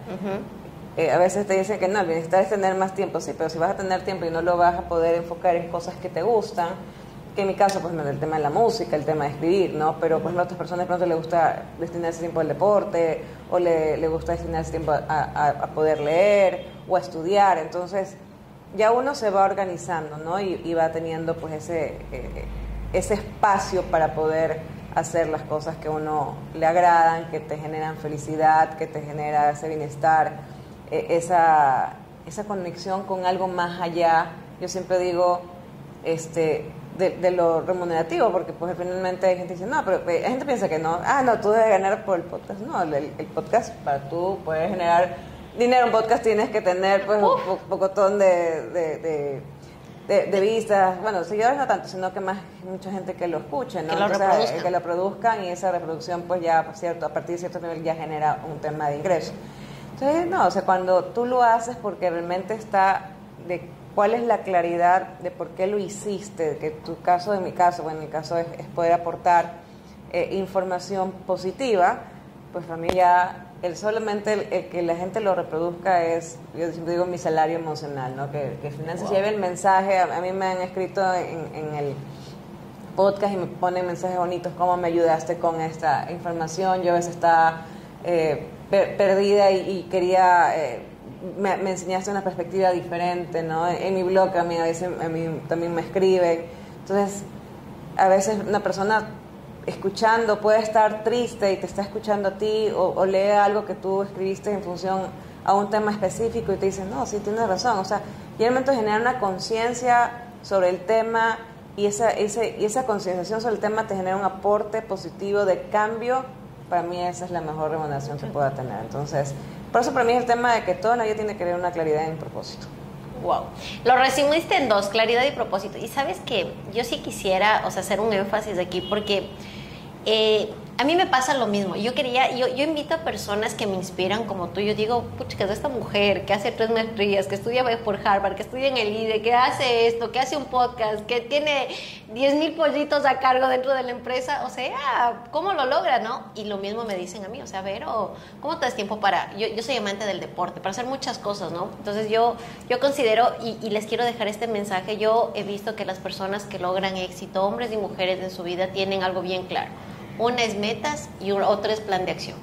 A veces te dicen que no, el bienestar es tener más tiempo, sí, pero si vas a tener tiempo y no lo vas a poder enfocar en cosas que te gustan, que en mi caso, pues el tema de la música, el tema de escribir, ¿no? Pero pues a otras personas de pronto les gusta destinar ese tiempo al deporte, o le gusta destinar ese tiempo a poder leer o a estudiar. Entonces ya uno se va organizando, ¿no? Y va teniendo pues ese espacio para poder hacer las cosas que a uno le agradan, que te generan felicidad, que te genera ese bienestar, esa conexión con algo más allá. Yo siempre digo de lo remunerativo, porque pues finalmente hay gente que dice, no, pero hay gente que piensa que no, tú debes ganar por el podcast. No, el podcast, para tú poder generar dinero en podcast tienes que tener pues un pocotón de vistas, bueno, seguidores no tanto, sino que mucha gente que lo escuche, ¿no? Que lo produzcan, y esa reproducción pues ya, por cierto, a partir de cierto nivel ya genera un tema de ingreso. Entonces, no, o sea, cuando tú lo haces porque realmente está de cuál es la claridad de por qué lo hiciste, que tu caso, en mi caso, bueno, en mi caso es poder aportar información positiva, pues para mí ya solamente el que la gente lo reproduzca es, yo siempre digo, mi salario emocional, ¿no? Que finalmente lleve el mensaje. A mí me han escrito en el podcast y me ponen mensajes bonitos, cómo me ayudaste con esta información. Yo a veces estaba perdida y quería, me enseñaste una perspectiva diferente, ¿no? En mi blog a mí también me escriben. Entonces, a veces una persona escuchando puede estar triste y te está escuchando a ti, o lee algo que tú escribiste en función a un tema específico y te dicen, no, sí, tienes razón. O sea, y el momento de generar una conciencia sobre el tema, y esa concienciación sobre el tema te genera un aporte positivo de cambio. Para mí esa es la mejor remuneración que pueda tener. Entonces, por eso para mí es el tema de que todo nadie tiene que tener una claridad en propósito. Wow, lo resumiste en 2, claridad y propósito. Y sabes que yo sí quisiera, hacer un énfasis aquí, porque a mí me pasa lo mismo. Yo invito a personas que me inspiran como tú. Yo digo, pucha, que es esta mujer que hace 3 maestrías, que estudia por Harvard, que estudia en el IDE, que hace esto, que hace un podcast, que tiene 10,000 pollitos a cargo dentro de la empresa. O sea, ¿cómo lo logra, no? Y lo mismo me dicen a mí, Vero, ¿cómo te das tiempo para...? Yo soy amante del deporte, para hacer muchas cosas, ¿no? Entonces yo considero, y les quiero dejar este mensaje, yo he visto que las personas que logran éxito, hombres y mujeres en su vida, tienen algo bien claro. Una es metas y otra es plan de acción.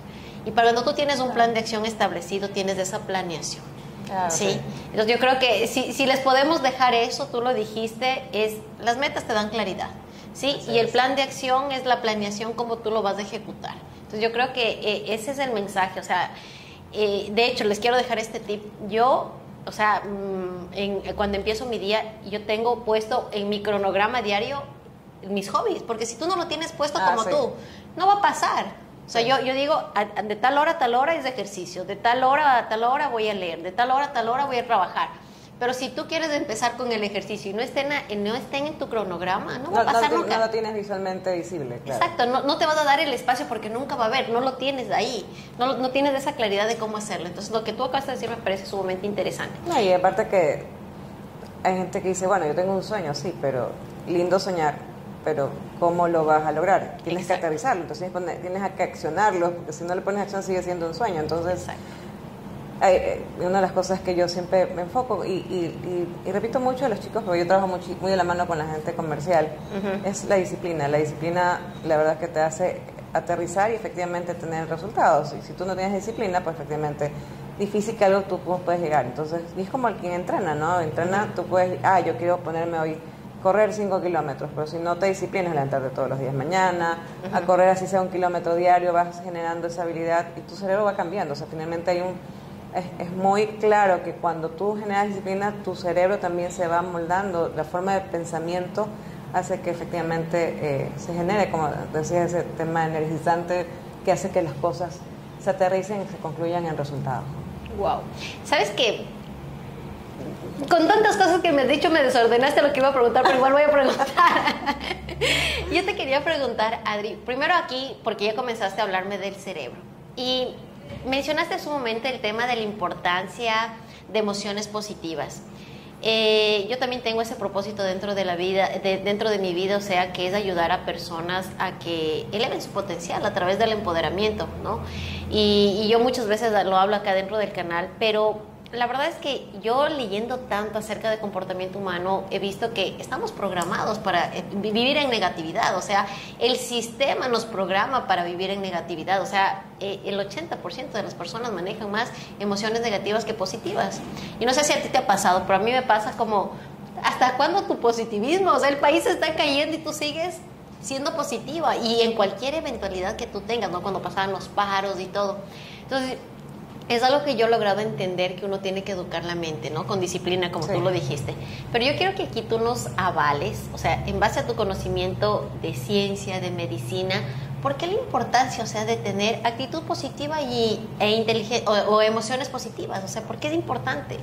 Y para cuando tú tienes un plan de acción establecido, tienes esa planeación. Claro, ¿sí? Okay. Entonces yo creo que si les podemos dejar eso, tú lo dijiste, las metas te dan claridad, ¿sí? Así y el plan de acción es la planeación, como tú lo vas a ejecutar. Entonces yo creo que ese es el mensaje. De hecho, les quiero dejar este tip. Yo, cuando empiezo mi día, yo tengo puesto en mi cronograma diario mis hobbies, porque si tú no lo tienes puesto como tú, no va a pasar. O sea, yo digo, de tal hora a tal hora es de ejercicio, de tal hora a tal hora voy a leer, de tal hora a tal hora voy a trabajar. Pero si tú quieres empezar con el ejercicio y no estén en tu cronograma, no va a pasar nunca. No lo tienes visualmente visible, claro. Exacto, no te vas a dar el espacio porque nunca va a haber, no lo tienes ahí, no tienes esa claridad de cómo hacerlo. Entonces, lo que tú acabas de decir me parece sumamente interesante. No, y aparte que hay gente que dice, bueno, yo tengo un sueño, sí, pero lindo soñar, pero ¿cómo lo vas a lograr? Tienes que aterrizarlo, entonces tienes que accionarlo, porque si no le pones acción sigue siendo un sueño. Entonces, una de las cosas que yo siempre me enfoco y repito mucho a los chicos, porque yo trabajo muy de la mano con la gente comercial, es la disciplina. La disciplina, la verdad, que te hace aterrizar y efectivamente tener resultados. Y si tú no tienes disciplina, pues efectivamente difícil que algo tú puedes llegar. Entonces, y es como el quien entrena, ¿no? Entrena, tú puedes, yo quiero ponerme hoy correr 5 kilómetros, pero si no te disciplinas a levantarte todos los días mañana, a correr así sea 1 kilómetro diario, vas generando esa habilidad y tu cerebro va cambiando. O sea, finalmente es muy claro que cuando tú generas disciplina, tu cerebro también se va moldando, la forma de pensamiento hace que efectivamente se genere, como decía, ese tema energizante que hace que las cosas se aterricen y se concluyan en resultados. Wow. ¿Sabes qué? Con tantas cosas que me has dicho me desordenaste lo que iba a preguntar, pero igual voy a preguntar. Yo te quería preguntar, Adri, primero aquí, porque ya comenzaste a hablarme del cerebro y mencionaste en su momento el tema de la importancia de emociones positivas. Yo también tengo ese propósito dentro de la vida, dentro de mi vida, o sea, que es ayudar a personas a que eleven su potencial a través del empoderamiento, ¿no? Y yo muchas veces lo hablo acá dentro del canal, pero la verdad es que yo leyendo tanto acerca de comportamiento humano he visto que estamos programados para vivir en negatividad, o sea, el sistema nos programa para vivir en negatividad, o sea, el 80% de las personas manejan más emociones negativas que positivas. Y no sé si a ti te ha pasado, pero a mí me pasa como, ¿hasta cuándo tu positivismo? O sea, el país está cayendo y tú sigues siendo positiva y en cualquier eventualidad que tú tengas, ¿no? Cuando pasaban los paros y todo. Entonces, es algo que yo he logrado entender, que uno tiene que educar la mente, ¿no? Con disciplina, como tú lo dijiste. Pero yo quiero que aquí tú nos avales, o sea, en base a tu conocimiento de ciencia, de medicina, ¿por qué la importancia, o sea, de tener actitud positiva o emociones positivas? O sea, ¿por qué es importante?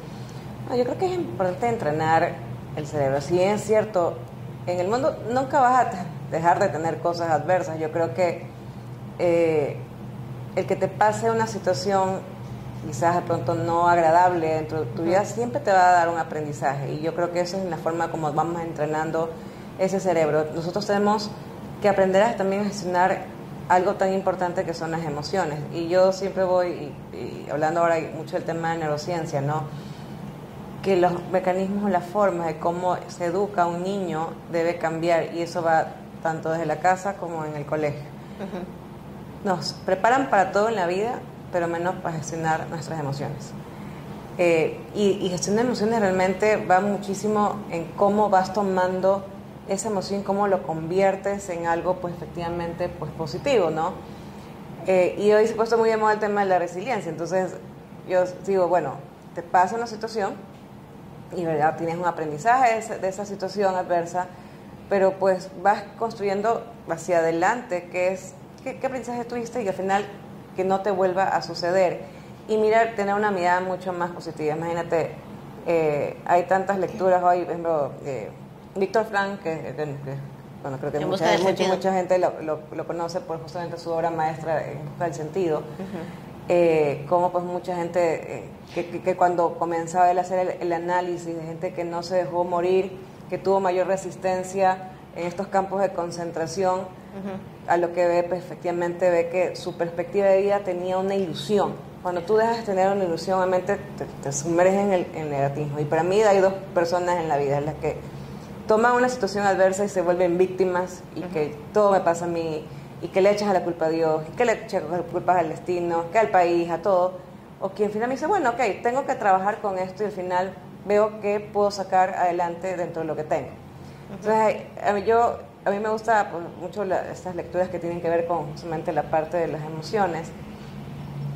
Yo creo que es importante entrenar el cerebro. Si bien es cierto, en el mundo nunca vas a dejar de tener cosas adversas. Yo creo que el que te pase una situación quizás de pronto no agradable dentro de tu vida, siempre te va a dar un aprendizaje. Y yo creo que eso es la forma como vamos entrenando ese cerebro. Nosotros tenemos que aprender también a gestionar algo tan importante que son las emociones. Y yo siempre voy, y hablando ahora mucho del tema de neurociencia, ¿no? Que los mecanismos, las formas de cómo se educa a un niño debe cambiar. Y eso va tanto desde la casa como en el colegio. Nos preparan para todo en la vida, pero menos para gestionar nuestras emociones. Y gestionar emociones realmente va muchísimo en cómo vas tomando esa emoción, cómo lo conviertes en algo, pues efectivamente, pues positivo, ¿no? Y hoy se ha puesto muy de moda el tema de la resiliencia. Entonces yo digo, bueno, te pasa una situación y verdad tienes un aprendizaje de esa situación adversa, pero pues vas construyendo hacia adelante qué aprendizaje tuviste y al final que no te vuelva a suceder. Y tener una mirada mucho más positiva. Imagínate, hay tantas lecturas hoy, por ejemplo, Víctor Frank, bueno, creo que mucha gente lo conoce por justamente su obra maestra en Busca del Sentido. Como pues mucha gente que cuando comenzaba él a hacer el análisis de gente que no se dejó morir, que tuvo mayor resistencia en estos campos de concentración, a lo que ve, pues efectivamente ve que su perspectiva de vida tenía una ilusión. Cuando tú dejas de tener una ilusión, obviamente te sumerges en el negativismo. Y para mí hay dos personas en la vida, las que toman una situación adversa y se vuelven víctimas y que todo me pasa a mí, y que le echas a la culpa a Dios, y que le echas la culpa al destino, que al país, a todo. O que al final me dice, bueno, ok, tengo que trabajar con esto y al final veo que puedo sacar adelante dentro de lo que tengo. Entonces, a mí me gusta pues, mucho estas lecturas que tienen que ver con justamente la parte de las emociones.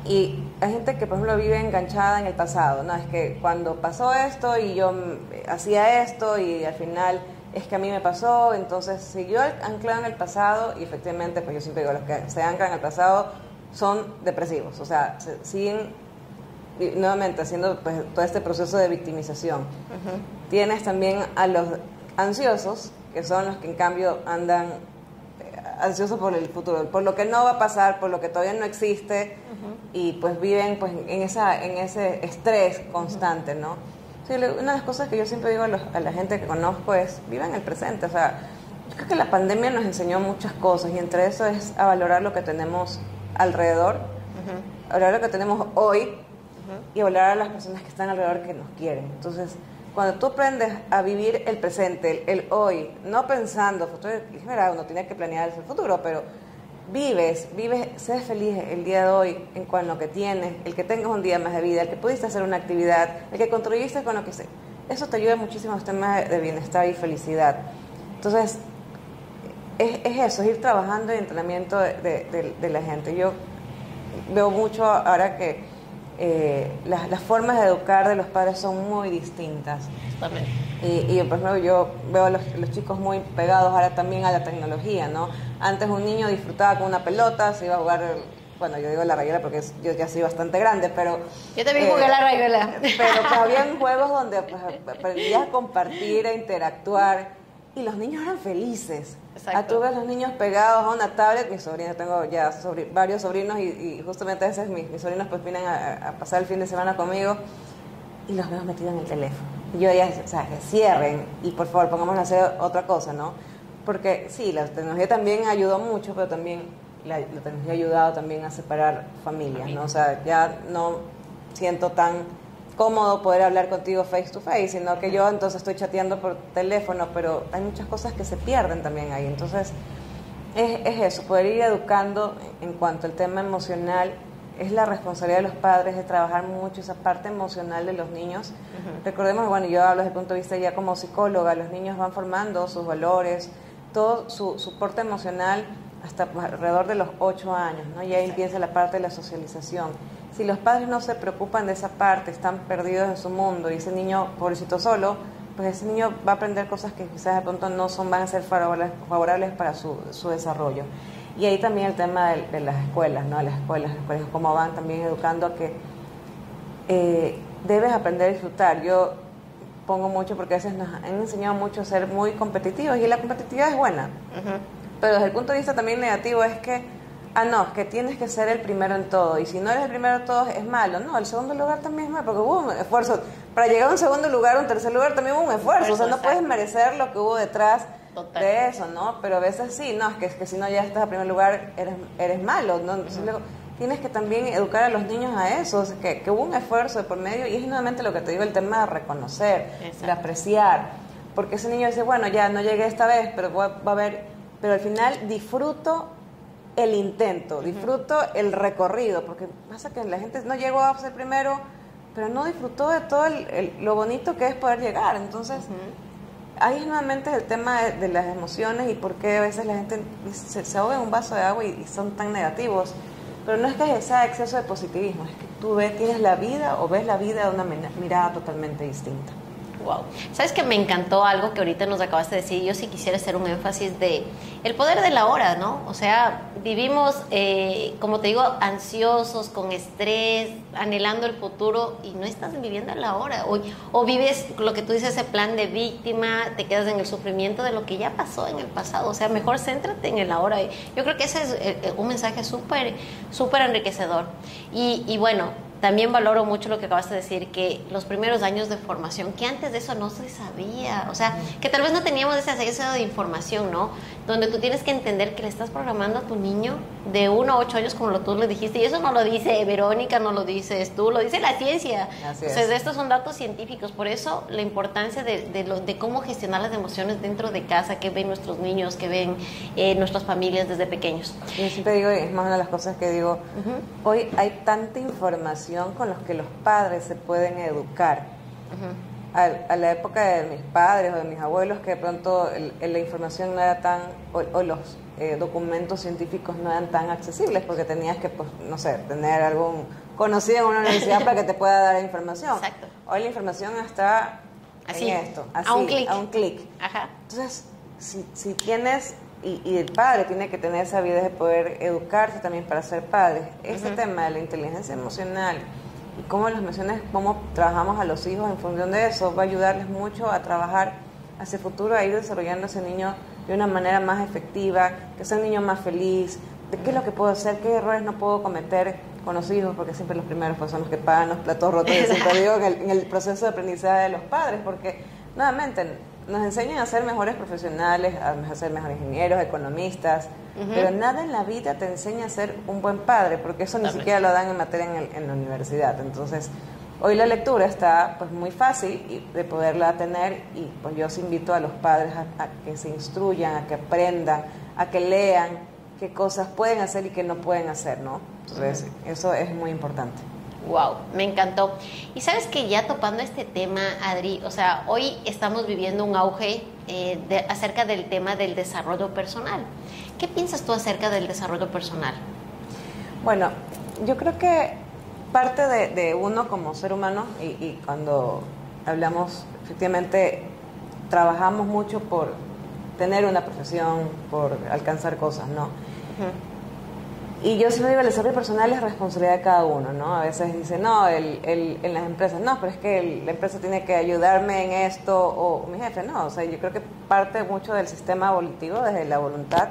Y hay gente que, por ejemplo, vive enganchada en el pasado, ¿no? Es que cuando pasó esto y yo hacía esto y al final es que a mí me pasó, entonces siguió anclado en el pasado y efectivamente, pues yo siempre digo, los que se anclan en el pasado son depresivos, o sea, siguen nuevamente haciendo pues, todo este proceso de victimización. Tienes también a los ansiosos, que son los que en cambio andan ansiosos por el futuro, por lo que no va a pasar, por lo que todavía no existe, y pues viven pues en ese estrés constante, ¿no? Sí, una de las cosas que yo siempre digo a la gente que conozco es, vivan el presente, o sea, yo creo que la pandemia nos enseñó muchas cosas, y entre eso es a valorar lo que tenemos alrededor, a valorar lo que tenemos hoy, y a valorar a las personas que están alrededor que nos quieren. Entonces, cuando tú aprendes a vivir el presente, el hoy, no pensando, futuro, es verdad, uno tiene que planear el futuro, pero vives, sé feliz el día de hoy en cuanto a lo que tienes, el que tengas un día más de vida, el que pudiste hacer una actividad, el que contribuiste con lo que sé. Eso te ayuda muchísimo a los temas de bienestar y felicidad. Entonces, es eso, es ir trabajando en el entrenamiento de la gente. Yo veo mucho ahora que las formas de educar de los padres son muy distintas. También. Y por ejemplo, yo veo a los chicos muy pegados ahora también a la tecnología, ¿no? Antes un niño disfrutaba con una pelota, se iba a jugar, bueno, yo digo la rayuela porque yo ya soy bastante grande, pero... Yo también jugué la rayuela. Pero pues, habían juegos donde pues, aprendías a compartir, a interactuar, y los niños eran felices. Exacto. Tú ves los niños pegados a una tablet, mis sobrinos, tengo ya varios sobrinos, y justamente a veces mis sobrinos pues vienen a pasar el fin de semana conmigo, y los veo metidos en el teléfono. Y yo ya, o sea, que cierren, y por favor pongámonos a hacer otra cosa, ¿no? Porque sí, la tecnología también ayudó mucho, pero también la tecnología ha ayudado también a separar familias, ¿no? O sea, ya no siento tan cómodo poder hablar contigo face to face, sino que yo entonces estoy chateando por teléfono, pero hay muchas cosas que se pierden también ahí. Entonces, es eso, poder ir educando en cuanto al tema emocional. Es la responsabilidad de los padres de trabajar mucho esa parte emocional de los niños. Recordemos, bueno, yo hablo desde el punto de vista ya como psicóloga, los niños van formando sus valores, todo su soporte emocional hasta alrededor de los 8 años, ¿no? Y ahí empieza la parte de la socialización. Si los padres no se preocupan de esa parte, están perdidos en su mundo, y ese niño, pobrecito solo, pues ese niño va a aprender cosas que quizás de pronto no van a ser favorables para su desarrollo. Y ahí también el tema de las escuelas, ¿no? Las escuelas, cómo van también educando a que debes aprender a disfrutar. Yo pongo mucho porque a veces nos han enseñado mucho a ser muy competitivos, y la competitividad es buena, pero desde el punto de vista también negativo es que no, es que tienes que ser el primero en todo, y si no eres el primero en todo es malo. No, el segundo lugar también es malo, porque hubo un esfuerzo para llegar a un segundo lugar, un tercer lugar también hubo un esfuerzo, o sea, no puedes merecer lo que hubo detrás de eso, ¿no? Pero a veces sí, no, es que si no ya estás a primer lugar eres malo, ¿no? Entonces luego tienes que también educar a los niños a eso, o sea, que hubo un esfuerzo de por medio, y es nuevamente lo que te digo, el tema de reconocer, de apreciar, porque ese niño dice, bueno, ya no llegué esta vez, pero va a haber, pero al final disfruto el intento, disfruto el recorrido, porque pasa que la gente no llegó a ser primero, pero no disfrutó de todo lo bonito que es poder llegar. Entonces, ahí es nuevamente el tema de las emociones, y por qué a veces la gente se ahoga en un vaso de agua y son tan negativos. Pero no es que sea exceso de positivismo, es que tú tienes la vida o ves la vida de una mirada totalmente distinta. Wow. ¿Sabes que me encantó algo que ahorita nos acabaste de decir? Yo sí quisiera hacer un énfasis de el poder de la hora, ¿no? O sea, vivimos, como te digo, ansiosos, con estrés, anhelando el futuro, y no estás viviendo la hora. O vives lo que tú dices, ese plan de víctima, te quedas en el sufrimiento de lo que ya pasó en el pasado. O sea, mejor céntrate en el ahora. Yo creo que ese es un mensaje súper, súper enriquecedor. Y bueno, también valoro mucho lo que acabas de decir, que los primeros años de formación, que antes de eso no se sabía, o sea, que tal vez no teníamos ese acceso de información, ¿no? Donde tú tienes que entender que le estás programando a tu niño de 1 a 8 años, como tú le dijiste, y eso no lo dice Verónica, no lo dices tú, lo dice la ciencia. Así es. Entonces, estos son datos científicos, por eso la importancia de cómo gestionar las emociones dentro de casa, que ven nuestros niños, que ven nuestras familias desde pequeños. Yo siempre digo, es más una de las cosas que digo, hoy hay tanta información con los que los padres se pueden educar. A la época de mis padres o de mis abuelos, que de pronto la información no era tan, o los documentos científicos no eran tan accesibles, porque tenías que, pues, no sé, tener algún conocido en una universidad para que te pueda dar información. Exacto. Hoy la información está Así, en esto, así, a un clic. a un clic. Ajá. Entonces, si tienes, y el padre tiene que tener esa habilidad de poder educarse también para ser padre, este tema de la inteligencia emocional y cómo las menciones, cómo trabajamos a los hijos en función de eso, va a ayudarles mucho a trabajar hacia el futuro, a ir desarrollando a ese niño de una manera más efectiva, que sea un niño más feliz, de qué es lo que puedo hacer, qué errores no puedo cometer con los hijos, porque siempre los primeros pues, son los que pagan los platos rotos, y siempre digo en el proceso de aprendizaje de los padres, porque nuevamente nos enseñan a ser mejores profesionales, a ser mejores ingenieros, economistas, pero nada en la vida te enseña a ser un buen padre, porque eso ni siquiera lo dan en materia en la universidad. Entonces, hoy la lectura está pues muy fácil de poderla tener, y pues yo os invito a los padres a que se instruyan, a que aprendan, a que lean qué cosas pueden hacer y qué no pueden hacer, ¿no? Entonces, eso es muy importante. Wow, me encantó. Y sabes que ya topando este tema, Adri, o sea, hoy estamos viviendo un auge acerca del tema del desarrollo personal. ¿Qué piensas tú acerca del desarrollo personal? Bueno, yo creo que parte de uno como ser humano, y cuando hablamos, efectivamente, trabajamos mucho por tener una profesión, por alcanzar cosas, ¿no? Y yo siempre digo, el desarrollo personal es responsabilidad de cada uno, ¿no? A veces dicen, no, en las empresas, no, pero es que la empresa tiene que ayudarme en esto, o mi jefe, no. O sea, yo creo que parte mucho del sistema evolutivo, desde la voluntad,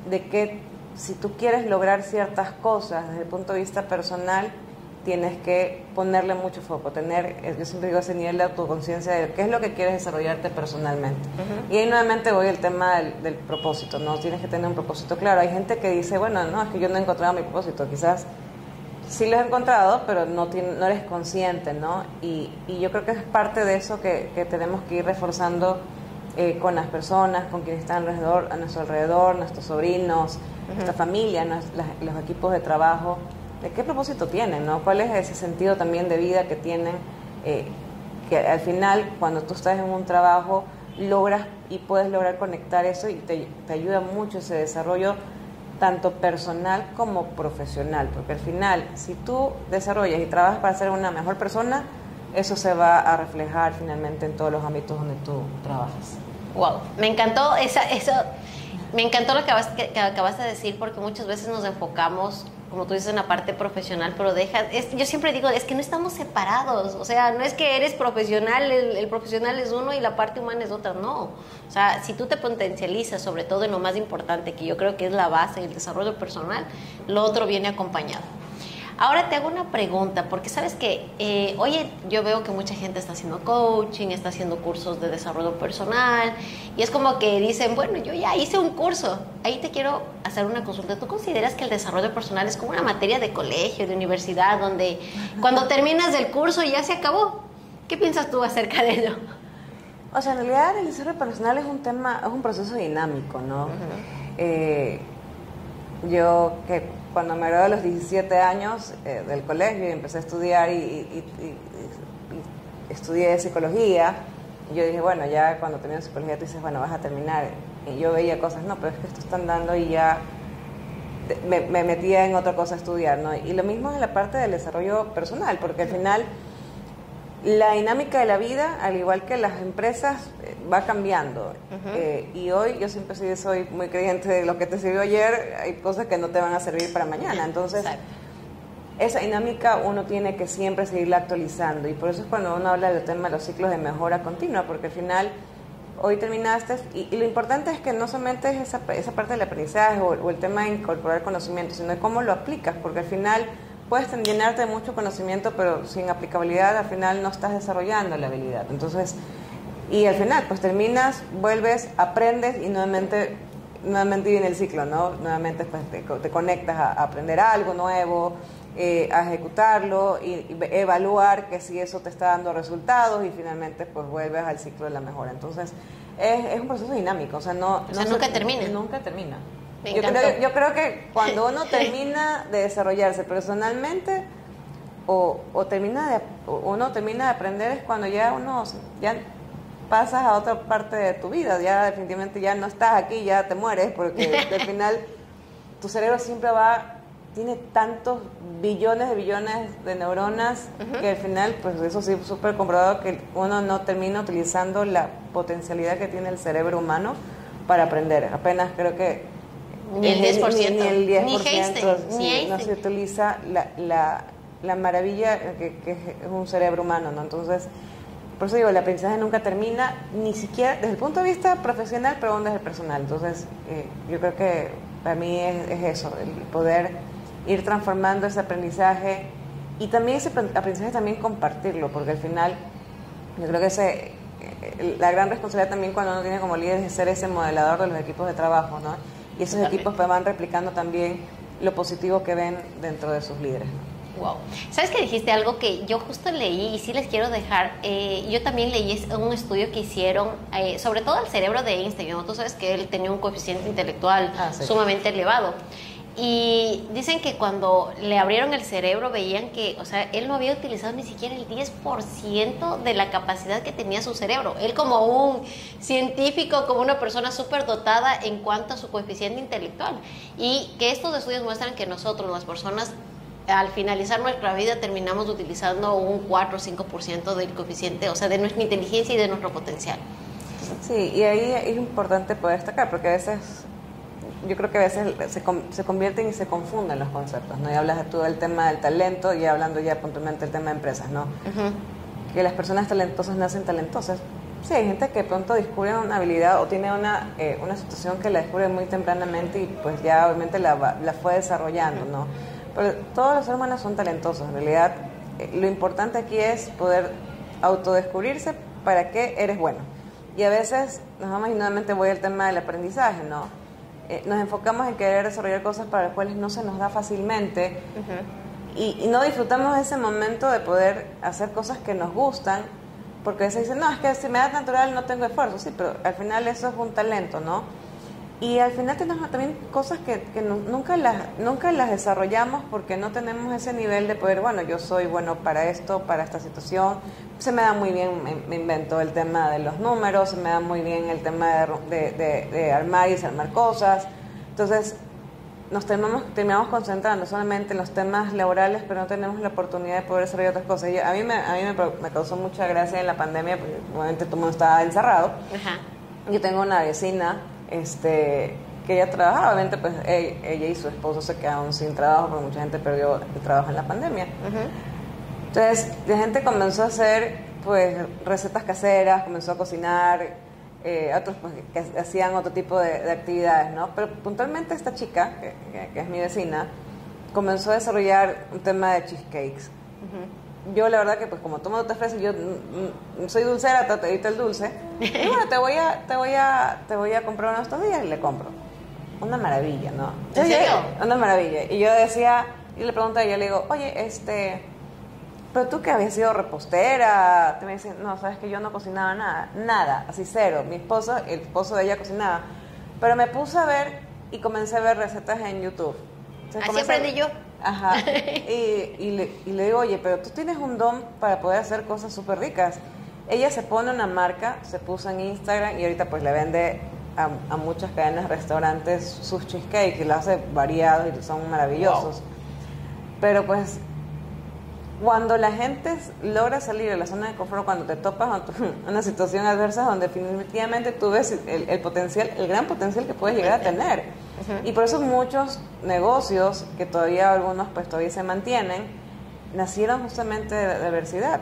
de que si tú quieres lograr ciertas cosas desde el punto de vista personal, tienes que ponerle mucho foco, yo siempre digo, ese nivel de autoconciencia de qué es lo que quieres desarrollarte personalmente. Y ahí nuevamente voy al tema del propósito, ¿no? Tienes que tener un propósito claro. Hay gente que dice, bueno, no, es que yo no he encontrado mi propósito. Quizás sí lo has encontrado, pero no eres consciente, ¿no? Y yo creo que es parte de eso que tenemos que ir reforzando con las personas, con quienes están a nuestro alrededor, nuestros sobrinos, nuestra familia, los equipos de trabajo. ¿De qué propósito tienen, no? ¿Cuál es ese sentido también de vida que tienen? Que al final, cuando tú estás en un trabajo, logras y puedes lograr conectar eso, y te ayuda mucho ese desarrollo, tanto personal como profesional. Porque al final, si tú desarrollas y trabajas para ser una mejor persona, eso se va a reflejar finalmente en todos los ámbitos donde tú trabajas. Wow, me encantó me encantó lo que acabas de decir, porque muchas veces nos enfocamos, como tú dices, en la parte profesional, pero yo siempre digo, es que no estamos separados. O sea, no es que eres profesional, el profesional es uno y la parte humana es otra, no. O sea, si tú te potencializas, sobre todo en lo más importante, que yo creo que es la base del desarrollo personal, lo otro viene acompañado. Ahora te hago una pregunta, porque sabes que oye, yo veo que mucha gente está haciendo coaching, está haciendo cursos de desarrollo personal, y es como que dicen, bueno, yo ya hice un curso. Ahí te quiero hacer una consulta. ¿Tú consideras que el desarrollo personal es como una materia de colegio, de universidad, donde cuando terminas el curso ya se acabó? ¿Qué piensas tú acerca de ello? O sea, en realidad el desarrollo personal es un proceso dinámico, ¿no? Yo que cuando me gradué a los 17 años del colegio y empecé a estudiar y estudié psicología, yo dije, bueno, ya cuando termino psicología tú dices, bueno, vas a terminar. Y yo veía cosas, no, pero es que esto están dando, y ya me metía en otra cosa a estudiar, ¿no? Y lo mismo en la parte del desarrollo personal, porque al final la dinámica de la vida, al igual que las empresas, va cambiando. Y hoy yo siempre soy muy creyente de lo que te sirvió ayer, hay cosas que no te van a servir para mañana. Entonces, esa dinámica uno tiene que siempre seguirla actualizando. Y por eso es cuando uno habla del tema de los ciclos de mejora continua, porque al final, hoy terminaste, y lo importante es que no solamente es esa parte del aprendizaje o el tema de incorporar conocimiento, sino de cómo lo aplicas, porque al final puedes llenarte de mucho conocimiento, pero sin aplicabilidad al final no estás desarrollando la habilidad. Entonces, y al final pues terminas, vuelves, aprendes, y nuevamente viene el ciclo, ¿no? Nuevamente pues te conectas a aprender algo nuevo, a ejecutarlo y evaluar que si eso te está dando resultados, y finalmente pues vuelves al ciclo de la mejora. Entonces es un proceso dinámico, o sea, nunca termina. Nunca termina. Yo creo que cuando uno termina de desarrollarse personalmente uno termina de aprender es cuando ya pasas a otra parte de tu vida, ya definitivamente ya no estás aquí, ya te mueres, porque al final tu cerebro siempre va tiene tantos billones de neuronas que al final, pues eso sí, súper comprobado que uno no termina utilizando la potencialidad que tiene el cerebro humano para aprender. Apenas creo que ni el 10%, ni el 10%, ni Einstein, ni Einstein. No se utiliza la maravilla que es un cerebro humano, ¿no? Entonces, por eso digo, el aprendizaje nunca termina, ni siquiera desde el punto de vista profesional, pero aún desde el personal. Entonces, yo creo que para mí es eso, el poder ir transformando ese aprendizaje y también ese aprendizaje también compartirlo, porque al final yo creo que la gran responsabilidad también cuando uno tiene como líder es ser ese modelador de los equipos de trabajo, ¿no? Y esos equipos pues van replicando también lo positivo que ven dentro de sus líderes, ¿no? Wow. ¿Sabes que dijiste algo que yo justo leí y sí les quiero dejar? Yo también leí un estudio que hicieron sobre todo el cerebro de Einstein, ¿no? Tú sabes que él tenía un coeficiente intelectual sumamente elevado. Y dicen que cuando le abrieron el cerebro veían que, o sea, él no había utilizado ni siquiera el 10% de la capacidad que tenía su cerebro. Él como un científico, como una persona súper dotada en cuanto a su coeficiente intelectual. Y que estos estudios muestran que nosotros, las personas, al finalizar nuestra vida terminamos utilizando un 4 o 5% del coeficiente, o sea, de nuestra inteligencia y de nuestro potencial. Sí, y ahí es importante poder destacar, porque a veces, yo creo que a veces se convierten y se confunden los conceptos, ¿no? Y hablas tú del tema del talento y hablando ya puntualmente del tema de empresas, ¿no? Que las personas talentosas nacen talentosas. Sí, hay gente que pronto descubre una habilidad o tiene una situación que la descubre muy tempranamente y pues ya obviamente la fue desarrollando, ¿no? Pero todos los seres humanos son talentosos. En realidad, lo importante aquí es poder autodescubrirse para qué eres bueno. Y a veces, nos vamos y nuevamente voy al tema del aprendizaje, ¿no? Nos enfocamos en querer desarrollar cosas para las cuales no se nos da fácilmente y no disfrutamos ese momento de poder hacer cosas que nos gustan, porque a veces dicen, no, es que si me da natural no tengo esfuerzo. Sí, pero al final eso es un talento, ¿no? Y al final tenemos también cosas que nunca las desarrollamos porque no tenemos ese nivel de poder, bueno, yo soy bueno para esto, para esta situación. Se me da muy bien, me invento el tema de los números, se me da muy bien el tema de armar y desarmar cosas. Entonces, nos terminamos concentrando solamente en los temas laborales, pero no tenemos la oportunidad de poder desarrollar otras cosas. Y a mí me causó mucha gracia en la pandemia, porque obviamente todo el mundo estaba encerrado. Yo tengo una vecina que ella trabajaba, obviamente pues ella y su esposo se quedaron sin trabajo porque mucha gente perdió el trabajo en la pandemia. Entonces la gente comenzó a hacer pues recetas caseras, comenzó a cocinar, otros pues que hacían otro tipo de actividades, ¿no? Pero puntualmente esta chica, que es mi vecina, comenzó a desarrollar un tema de cheesecakes. Yo la verdad que pues como todo mundo te ofrece, yo soy dulcera, te evito el dulce. Y bueno, te voy a comprar uno de estos días y le compro. Una maravilla, ¿no? ¿En serio? Una maravilla. Y yo decía, y le pregunté a ella, le digo, oye, pero tú que habías sido repostera, te me dicen, no, sabes que yo no cocinaba nada, así cero. El esposo de ella cocinaba. Pero me puse a ver y comencé a ver recetas en YouTube. Así aprendí yo. Ajá. Y le digo, oye, pero tú tienes un don para poder hacer cosas súper ricas. Ella se pone una marca, se puso en Instagram y ahorita pues le vende a muchas cadenas de restaurantes sus cheesecakes y los hace variados y son maravillosos. Wow. Pero pues cuando la gente logra salir de la zona de confort, cuando te topas en una situación adversa donde definitivamente tú ves el potencial, el gran potencial que puedes llegar a tener. Y por eso muchos negocios, que todavía algunos pues todavía se mantienen, nacieron justamente de adversidad.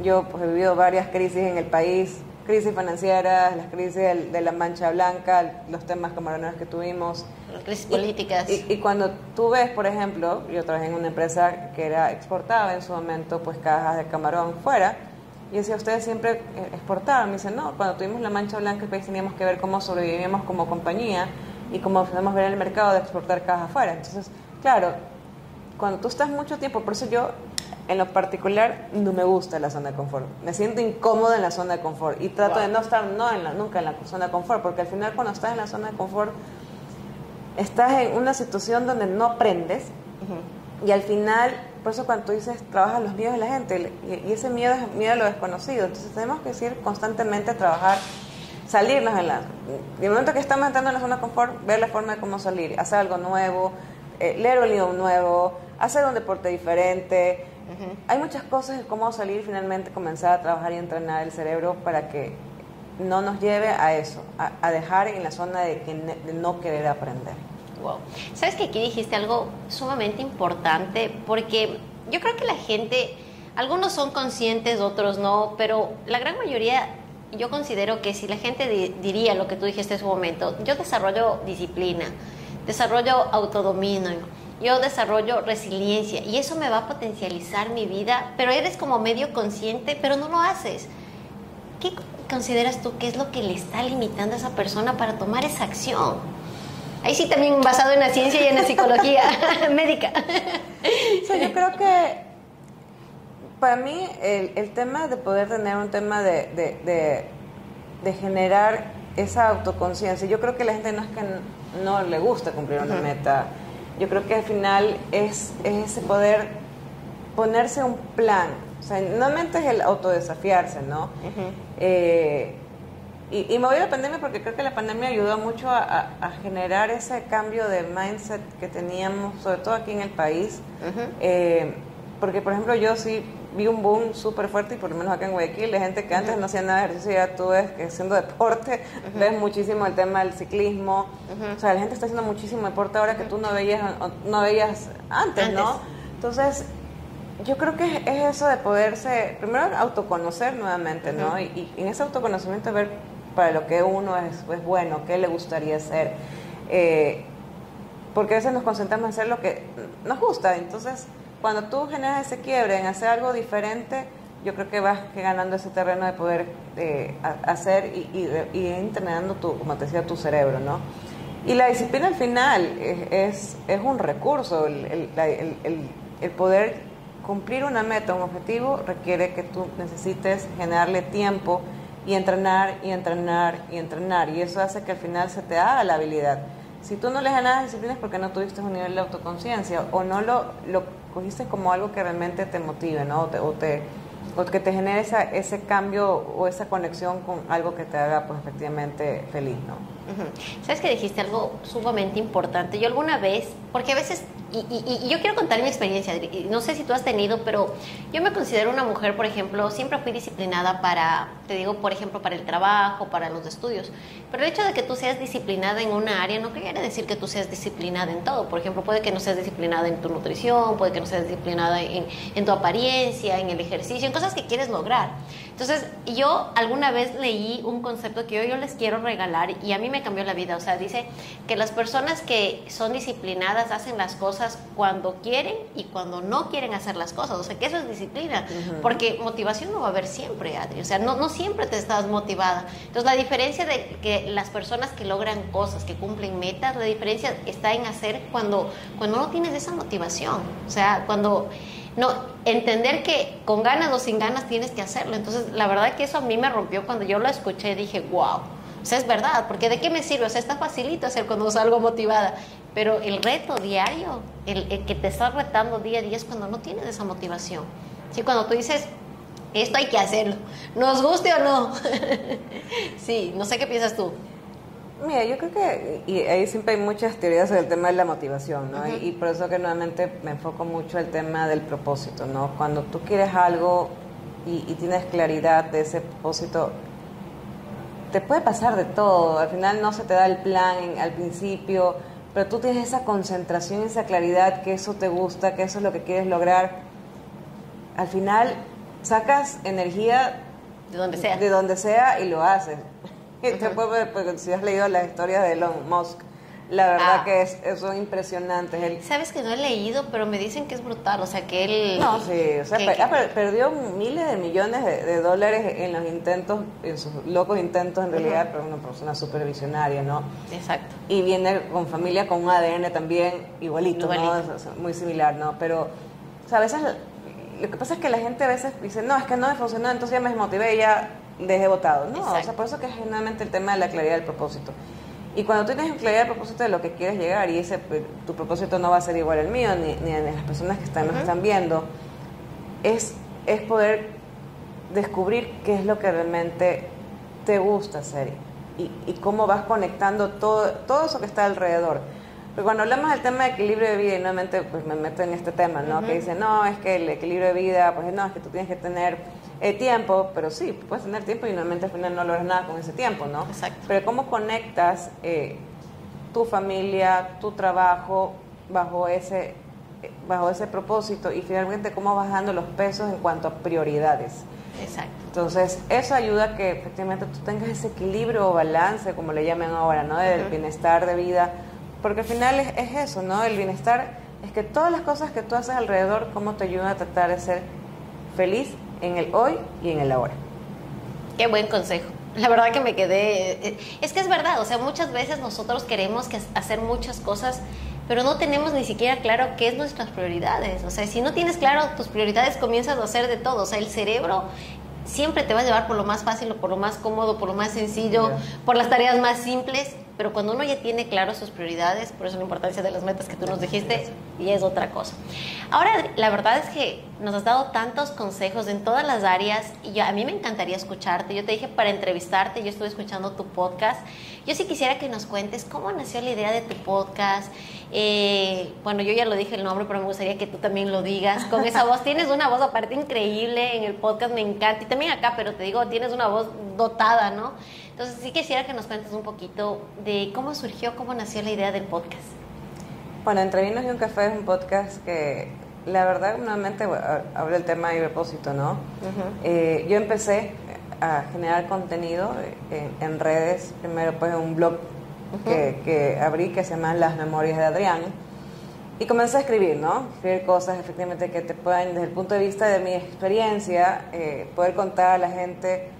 Yo pues he vivido varias crisis en el país, crisis financieras, las crisis de la Mancha Blanca, los temas camaroneros que tuvimos. Las crisis políticas. Y cuando tú ves, por ejemplo, yo trabajé en una empresa que exportaba en su momento pues cajas de camarón fuera, y decía, ustedes siempre exportaban. Me dicen, no, cuando tuvimos la Mancha Blanca el país teníamos que ver cómo sobrevivíamos como compañía y cómo podemos ver el mercado de exportar cajas afuera. Entonces, claro, cuando tú estás mucho tiempo, por eso yo, en lo particular, no me gusta la zona de confort. Me siento incómoda en la zona de confort y trato de no estar nunca en la zona de confort, porque al final cuando estás en la zona de confort, estás en una situación donde no aprendes y al final, por eso cuando tú dices, trabajas los miedos de la gente y ese miedo es miedo a lo desconocido. Entonces tenemos que ir constantemente a trabajar, salirnos en el momento que estamos entrando en la zona de confort, ver la forma de cómo salir, hacer algo nuevo, leer un libro nuevo, hacer un deporte diferente. Hay muchas cosas de cómo salir y finalmente comenzar a trabajar y entrenar el cerebro para que no nos lleve a eso, a dejar en la zona de no querer aprender. Wow. Sabes que aquí dijiste algo sumamente importante, porque yo creo que la gente, algunos son conscientes, otros no, pero la gran mayoría, yo considero que si la gente diría lo que tú dijiste en su momento, yo desarrollo disciplina, desarrollo autodominio, yo desarrollo resiliencia y eso me va a potencializar mi vida, pero eres como medio consciente, pero no lo haces. ¿Qué consideras tú que es lo que le está limitando a esa persona para tomar esa acción? Ahí sí también basado en la ciencia y en la psicología médica. O sea, yo creo que para mí el tema de poder tener un tema de generar esa autoconciencia, yo creo que la gente no es que no le gusta cumplir una meta, yo creo que al final es ese poder ponerse un plan, o sea, normalmente es el autodesafiarse, ¿no? Y me voy a la pandemia porque creo que la pandemia ayudó mucho a generar ese cambio de mindset que teníamos, sobre todo aquí en el país. Porque, por ejemplo, yo sí vi un boom súper fuerte, y por lo menos acá en Guayaquil, de gente que antes no hacía nada de ejercicio, ya tú ves que haciendo deporte, ves muchísimo el tema del ciclismo. O sea, la gente está haciendo muchísimo deporte ahora que tú no veías antes, ¿no? Entonces, yo creo que es eso de poderse, primero autoconocer nuevamente, ¿no? Y en ese autoconocimiento ver para lo que uno es bueno, qué le gustaría hacer. Porque a veces nos concentramos en hacer lo que nos gusta. Entonces, cuando tú generas ese quiebre en hacer algo diferente, yo creo que vas ganando ese terreno de poder hacer y entrenando, como te decía, tu cerebro, ¿no? Y la disciplina al final es un recurso. El poder cumplir una meta, un objetivo, requiere que tú necesites generarle tiempo y entrenar, y entrenar, y entrenar. Y eso hace que al final se te haga la habilidad. Si tú no le ganas disciplina es porque no tuviste un nivel de autoconciencia o no lo cogiste como algo que realmente te motive, ¿no? O que te genere ese cambio o esa conexión con algo que te haga, pues, efectivamente feliz, ¿no? ¿Sabes que dijiste algo sumamente importante? Yo alguna vez, porque a veces, y yo quiero contar mi experiencia, no sé si tú has tenido, pero yo me considero una mujer, por ejemplo, siempre fui disciplinada te digo, por ejemplo, para el trabajo, para los estudios, pero el hecho de que tú seas disciplinada en una área no quiere decir que tú seas disciplinada en todo. Por ejemplo, puede que no seas disciplinada en tu nutrición, puede que no seas disciplinada en tu apariencia, en el ejercicio, en cosas que quieres lograr. Entonces, yo alguna vez leí un concepto que yo les quiero regalar y a mí me cambió la vida. O sea, dice que las personas que son disciplinadas hacen las cosas cuando quieren y cuando no quieren hacer las cosas. O sea, que eso es disciplina. Porque motivación no va a haber siempre, Adri. O sea, no siempre te estás motivada. Entonces, la diferencia de que las personas que logran cosas, que cumplen metas, la diferencia está en hacer cuando no tienes esa motivación. O sea, cuando... No, entender que con ganas o sin ganas tienes que hacerlo. Entonces, la verdad que eso a mí me rompió cuando yo lo escuché. Dije, wow, o sea, es verdad, porque ¿de qué me sirve? O sea, está facilito hacer cuando salgo motivada, pero el reto diario, el que te estás retando día a día es cuando no tienes esa motivación. Sí, cuando tú dices, esto hay que hacerlo, nos guste o no. Sí, no sé qué piensas tú. Mira, yo creo que y ahí siempre hay muchas teorías sobre el tema de la motivación, ¿no? Y por eso que nuevamente me enfoco mucho el tema del propósito, ¿no? Cuando tú quieres algo y tienes claridad de ese propósito, te puede pasar de todo. Al final no se te da el plan al principio, pero tú tienes esa concentración, esa claridad, que eso te gusta, que eso es lo que quieres lograr. Al final sacas energía de donde sea y lo haces. Porque si has leído las historias de Elon Musk, la verdad que son impresionantes. Sabes que no he leído, pero me dicen que es brutal, o sea, que él... No, sí, o sea, perdió miles de millones de dólares en los intentos, en sus locos intentos en realidad, pero una persona súper visionaria, ¿no? Exacto. Y viene con familia con un ADN también igualito, ¿no? Muy similar, ¿no? Pero, o sea, a veces, lo que pasa es que la gente a veces dice, no, es que no me funcionó, entonces ya me desmotivé y ya dejé votado. No, exacto. O sea, por eso que es generalmente el tema de la claridad del propósito. Y cuando tú tienes claridad del propósito de lo que quieres llegar, y tu propósito no va a ser igual al mío, ni a las personas que nos están viendo, es poder descubrir qué es lo que realmente te gusta hacer y cómo vas conectando todo eso que está alrededor. Pero cuando hablamos del tema de equilibrio de vida, y nuevamente pues me meto en este tema, ¿no? Que dice, no, es que el equilibrio de vida, pues no, es que tú tienes que tener tiempo, pero sí, puedes tener tiempo y normalmente al final no logras nada con ese tiempo, ¿no? Exacto. Pero ¿cómo conectas tu familia, tu trabajo bajo ese propósito y finalmente cómo vas dando los pesos en cuanto a prioridades? Exacto. Entonces, eso ayuda a que efectivamente tú tengas ese equilibrio o balance, como le llaman ahora, ¿no? Del bienestar de vida. Porque al final es eso, ¿no? El bienestar es que todas las cosas que tú haces alrededor, cómo te ayudan a tratar de ser feliz en el hoy y en el ahora. Qué buen consejo. La verdad que me quedé... Es que es verdad, o sea, muchas veces nosotros queremos hacer muchas cosas, pero no tenemos ni siquiera claro qué es nuestras prioridades. O sea, si no tienes claro tus prioridades, comienzas a hacer de todo. O sea, el cerebro siempre te va a llevar por lo más fácil o por lo más cómodo, por lo más sencillo, por las tareas más simples, pero cuando uno ya tiene claro sus prioridades, por eso la importancia de las metas que tú nos dijiste, y es otra cosa. Ahora, la verdad es que nos has dado tantos consejos en todas las áreas, y a mí me encantaría escucharte. Yo te dije para entrevistarte, yo estuve escuchando tu podcast. Yo sí quisiera que nos cuentes cómo nació la idea de tu podcast. Bueno, yo ya lo dije el nombre, pero me gustaría que tú también lo digas con esa voz. Tienes una voz aparte increíble en el podcast, me encanta, y también acá, pero te digo, tienes una voz dotada, ¿no? Entonces sí quisiera que nos cuentes un poquito de cómo surgió, cómo nació la idea del podcast. Bueno, Entre Vinos y un Café es un podcast que la verdad nuevamente habla del tema de propósito, ¿no? Yo empecé a generar contenido en redes, primero pues en un blog que abrí que se llama Las Memorias de Adrián, y comencé a escribir, ¿no? Escribir cosas efectivamente que te puedan, desde el punto de vista de mi experiencia, poder contar a la gente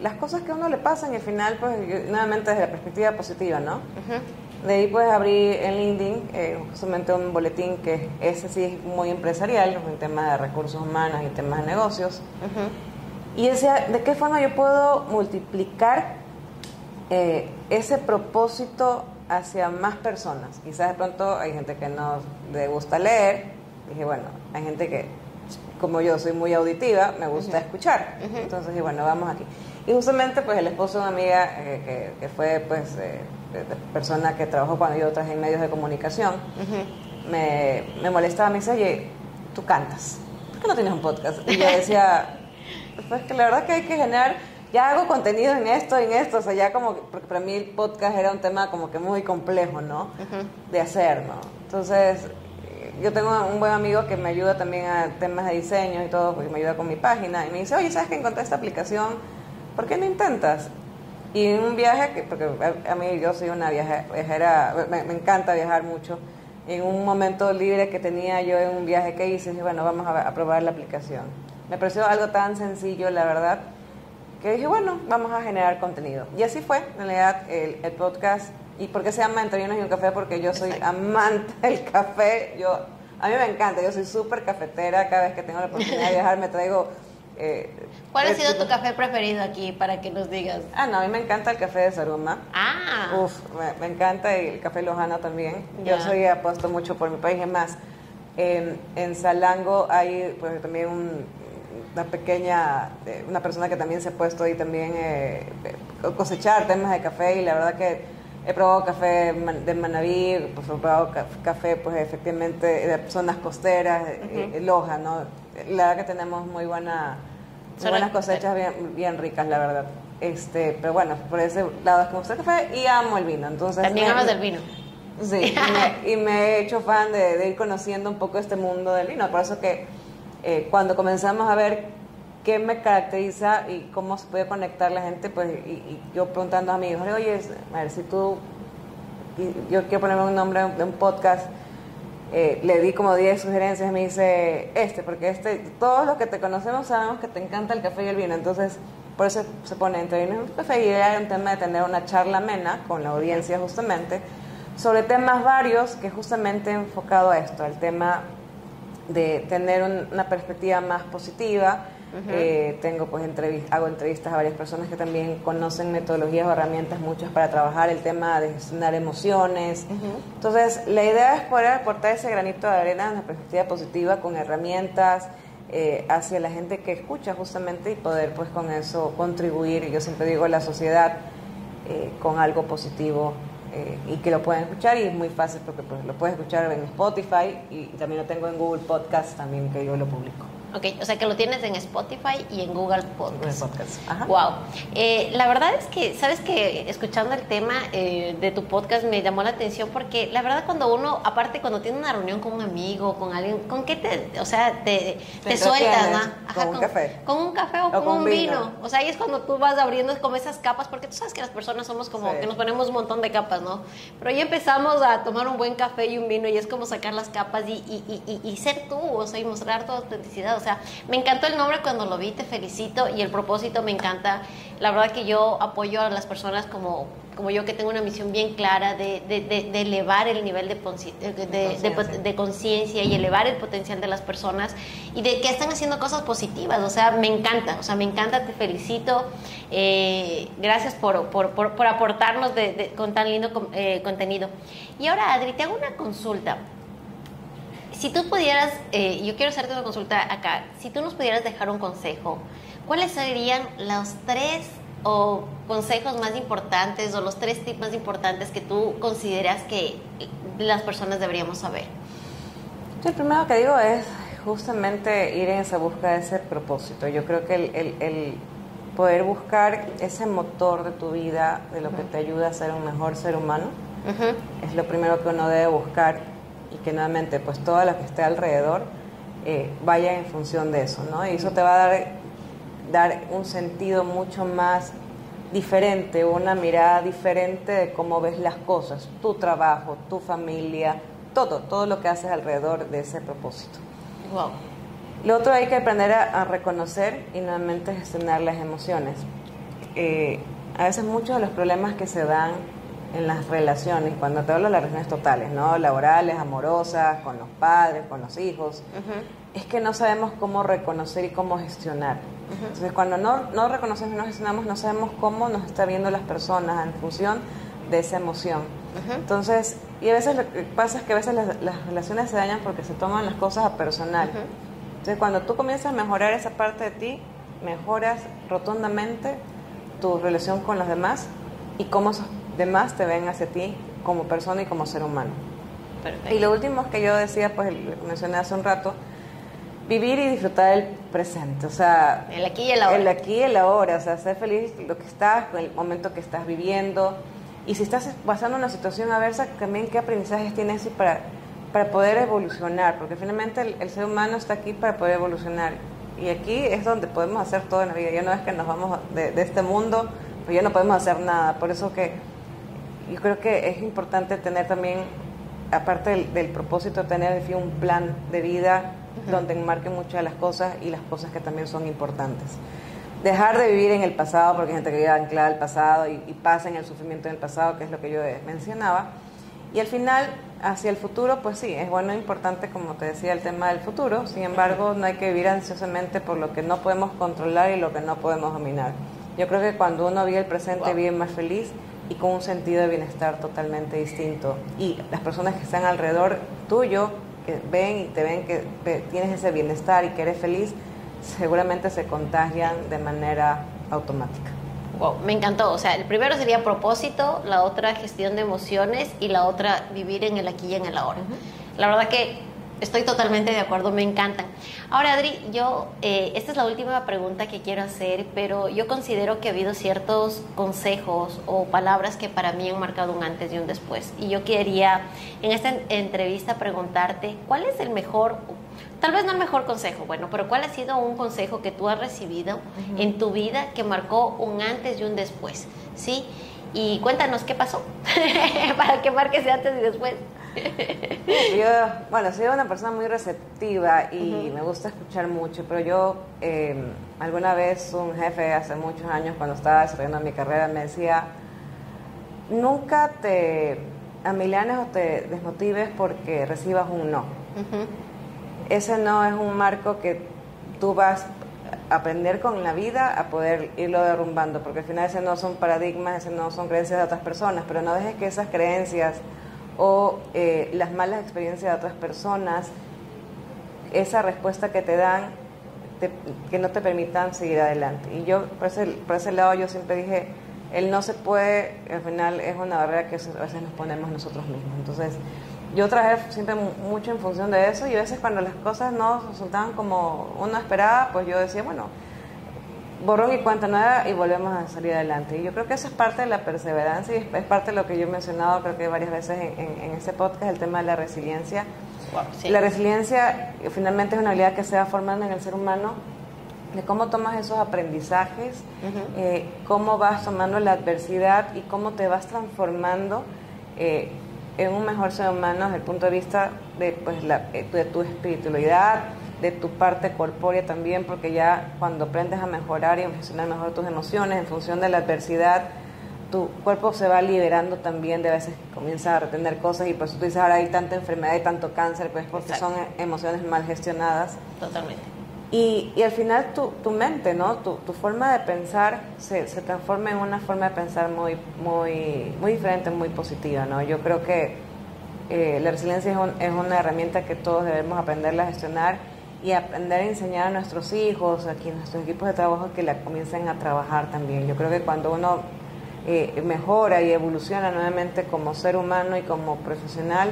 las cosas que a uno le pasan, y al final pues nuevamente desde la perspectiva positiva, ¿no? De ahí pues abrí en LinkedIn justamente un boletín que ese sí es muy empresarial, un tema de recursos humanos y temas de negocios. Y decía, ¿de qué forma yo puedo multiplicar ese propósito hacia más personas? Quizás de pronto hay gente que no le gusta leer. Dije, bueno, hay gente que, como yo soy muy auditiva, me gusta escuchar. Entonces dije, bueno, vamos aquí. Y justamente pues el esposo de una amiga que fue pues persona que trabajó cuando yo trabajé en medios de comunicación, me molestaba, me dice, oye, tú cantas, ¿por qué no tienes un podcast? Y yo decía, pues que la verdad que hay que generar, ya hago contenido en esto, o sea, ya como, porque para mí el podcast era un tema como que muy complejo, ¿no? De hacer, ¿no? Entonces, yo tengo un buen amigo que me ayuda también a temas de diseño y todo, porque me ayuda con mi página, y me dice, oye, ¿sabes que encontré esta aplicación? ¿Por qué no intentas? Y en un viaje, porque a mí yo soy una viajera, me encanta viajar mucho, en un momento libre que tenía yo en un viaje que hice, dije, bueno, vamos a probar la aplicación. Me pareció algo tan sencillo, la verdad, que dije, bueno, vamos a generar contenido. Y así fue, en realidad, el podcast. ¿Y por qué se llama Entre Vinos y un Café? Porque yo soy amante del café. A mí me encanta, yo soy súper cafetera. Cada vez que tengo la oportunidad de viajar me traigo... ¿Cuál ha sido tu café preferido aquí, para que nos digas? No, a mí me encanta el café de Saruma. Uf, me encanta, y el café Lojana también. Yo soy apuesto mucho por mi país. Es más, en Salango hay pues también una persona que también se ha puesto ahí también cosechar temas de café, y la verdad que he probado café de Manabí, pues he probado café pues efectivamente de zonas costeras, Loja, ¿no? La verdad que tenemos muy buenas cosechas bien ricas, la verdad. Pero bueno, por ese lado es que me gusta el café y amo el vino. Entonces, también amas del vino. Sí, y me he hecho fan de ir conociendo un poco este mundo del vino. Por eso que cuando comenzamos a ver qué me caracteriza y cómo se puede conectar la gente, pues y yo preguntando a amigos, oye, a ver, si tú, yo quiero ponerme un nombre de un podcast, le di como 10 sugerencias, y me dice, porque todos los que te conocemos sabemos que te encanta el café y el vino, entonces por eso se pone Entre Vinos y un Café, y era un tema de tener una charla amena con la audiencia justamente, sobre temas varios que justamente enfocado a esto, al tema de tener una perspectiva más positiva. Tengo pues hago entrevistas a varias personas que también conocen metodologías o herramientas muchas para trabajar el tema de gestionar emociones. Entonces la idea es poder aportar ese granito de arena en una perspectiva positiva con herramientas hacia la gente que escucha justamente, y poder pues con eso contribuir, y yo siempre digo, a la sociedad con algo positivo y que lo pueden escuchar, y es muy fácil porque pues, lo puedes escuchar en Spotify y también lo tengo en Google Podcast también, que yo lo publico. Ok, o sea que lo tienes en Spotify y en Google Podcast. Google Podcast. Ajá. Wow. La verdad es que, sabes que escuchando el tema de tu podcast me llamó la atención porque la verdad cuando uno, aparte cuando tiene una reunión con un amigo, con alguien, ¿con qué te sueltas, ¿no? Ajá, con un café. Con un café o con un vino. O sea, ahí es cuando tú vas abriendo como esas capas, porque tú sabes que las personas somos como que nos ponemos un montón de capas, ¿no? Pero ya empezamos a tomar un buen café y un vino y es como sacar las capas y ser tú, o sea, y mostrar tu autenticidad. O sea, me encantó el nombre cuando lo vi, te felicito, y el propósito me encanta. La verdad que yo apoyo a las personas como yo, que tengo una misión bien clara de elevar el nivel de conciencia y elevar el potencial de las personas, y de que están haciendo cosas positivas. O sea, me encanta, te felicito. Gracias por aportarnos con tan lindo contenido. Y ahora, Adri, te hago una consulta. Si tú pudieras, yo quiero hacerte una consulta acá, si tú nos pudieras dejar un consejo, ¿cuáles serían los 3 consejos más importantes o los 3 tips más importantes que tú consideras que las personas deberíamos saber? El primero que digo es justamente ir en esa búsqueda de ese propósito. Yo creo que el poder buscar ese motor de tu vida, de lo que te ayuda a ser un mejor ser humano, es lo primero que uno debe buscar, y que nuevamente pues todo lo que esté alrededor vaya en función de eso, ¿no? Y eso te va a dar un sentido mucho más diferente, una mirada diferente de cómo ves las cosas, tu trabajo, tu familia, todo lo que haces alrededor de ese propósito. Wow. Lo otro, hay que aprender a reconocer y nuevamente gestionar las emociones. A veces muchos de los problemas que se dan en las relaciones, cuando te hablo de las relaciones totales, ¿no? Laborales, amorosas, con los padres, con los hijos, es que no sabemos cómo reconocer y cómo gestionar. Entonces, cuando no reconocemos y no gestionamos, no sabemos cómo nos está viendo las personas en función de esa emoción. Entonces, y a veces lo que pasa es que a veces las relaciones se dañan porque se toman las cosas a personal. Entonces, cuando tú comienzas a mejorar esa parte de ti, mejoras rotundamente tu relación con los demás y cómo esos demás te ven hacia ti como persona y como ser humano. Perfecto. Y lo último que yo decía, pues lo mencioné hace un rato, vivir y disfrutar del presente, o sea, el aquí y el ahora. El aquí y el ahora, o sea, ser feliz lo que estás, con el momento que estás viviendo, y si estás pasando una situación adversa, también qué aprendizajes tienes para poder evolucionar, porque finalmente el ser humano está aquí para poder evolucionar, y aquí es donde podemos hacer todo en la vida. Ya no es que nos vamos de este mundo, pues ya no podemos hacer nada. Por eso que yo creo que es importante tener también, aparte del propósito, tener un plan de vida donde enmarque muchas de las cosas y las cosas que también son importantes. Dejar de vivir en el pasado, porque hay gente que vive anclada al pasado y pasa en el sufrimiento del pasado, que es lo que yo mencionaba. Y al final, hacia el futuro, pues sí, es bueno e importante, como te decía, el tema del futuro. Sin embargo, no hay que vivir ansiosamente por lo que no podemos controlar y lo que no podemos dominar. Yo creo que cuando uno vive el presente, vive más feliz y con un sentido de bienestar totalmente distinto. Y las personas que están alrededor tuyo, que ven y te ven que tienes ese bienestar y que eres feliz, seguramente se contagian de manera automática. Wow, me encantó. O sea, el primero sería propósito, la otra gestión de emociones y la otra vivir en el aquí y en el ahora. La verdad que estoy totalmente de acuerdo, me encantan. Ahora, Adri, esta es la última pregunta que quiero hacer, pero yo considero que ha habido ciertos consejos o palabras que para mí han marcado un antes y un después. Y yo quería en esta entrevista preguntarte, ¿cuál es el mejor, tal vez no el mejor consejo, bueno, pero cuál ha sido un consejo que tú has recibido en tu vida que marcó un antes y un después? ¿Sí? Y cuéntanos qué pasó para que marque ese antes y después. Yo, soy una persona muy receptiva y me gusta escuchar mucho, pero yo alguna vez un jefe hace muchos años, cuando estaba desarrollando mi carrera, me decía: nunca te amilanes o te desmotives porque recibas un no. Ese no es un marco que tú vas a aprender con la vida a poder irlo derrumbando, porque al final ese no son paradigmas, ese no son creencias de otras personas, pero no dejes que esas creencias o las malas experiencias de otras personas, esa respuesta que te dan, que no te permitan seguir adelante. Y yo, por ese lado, yo siempre dije, el no se puede, al final es una barrera que a veces nos ponemos nosotros mismos. Entonces, yo trabajé siempre mucho en función de eso, y a veces cuando las cosas no resultaban como uno esperaba, pues yo decía, bueno, borrón y cuenta nueva y volvemos a salir adelante. Y yo creo que eso es parte de la perseverancia, y es parte de lo que yo he mencionado, creo que varias veces en este podcast, el tema de la resiliencia. Wow, sí. La resiliencia finalmente es una habilidad que se va formando en el ser humano, de cómo tomas esos aprendizajes, cómo vas tomando la adversidad y cómo te vas transformando en un mejor ser humano desde el punto de vista de, pues, de tu espiritualidad, de tu parte corpórea también, porque ya cuando aprendes a mejorar y a gestionar mejor tus emociones en función de la adversidad, tu cuerpo se va liberando también, de a veces comienza a retener cosas, y por eso tú dices, ahora hay tanta enfermedad y tanto cáncer, pues porque Exacto. son emociones mal gestionadas. Totalmente. Y al final tu mente, ¿no? Tu forma de pensar se transforma en una forma de pensar muy diferente, muy positiva, ¿no? Yo creo que la resiliencia es una herramienta que todos debemos aprender a gestionar y aprender a enseñar a nuestros hijos, aquí en nuestros equipos de trabajo, que la comiencen a trabajar también. Yo creo que cuando uno mejora y evoluciona nuevamente como ser humano y como profesional,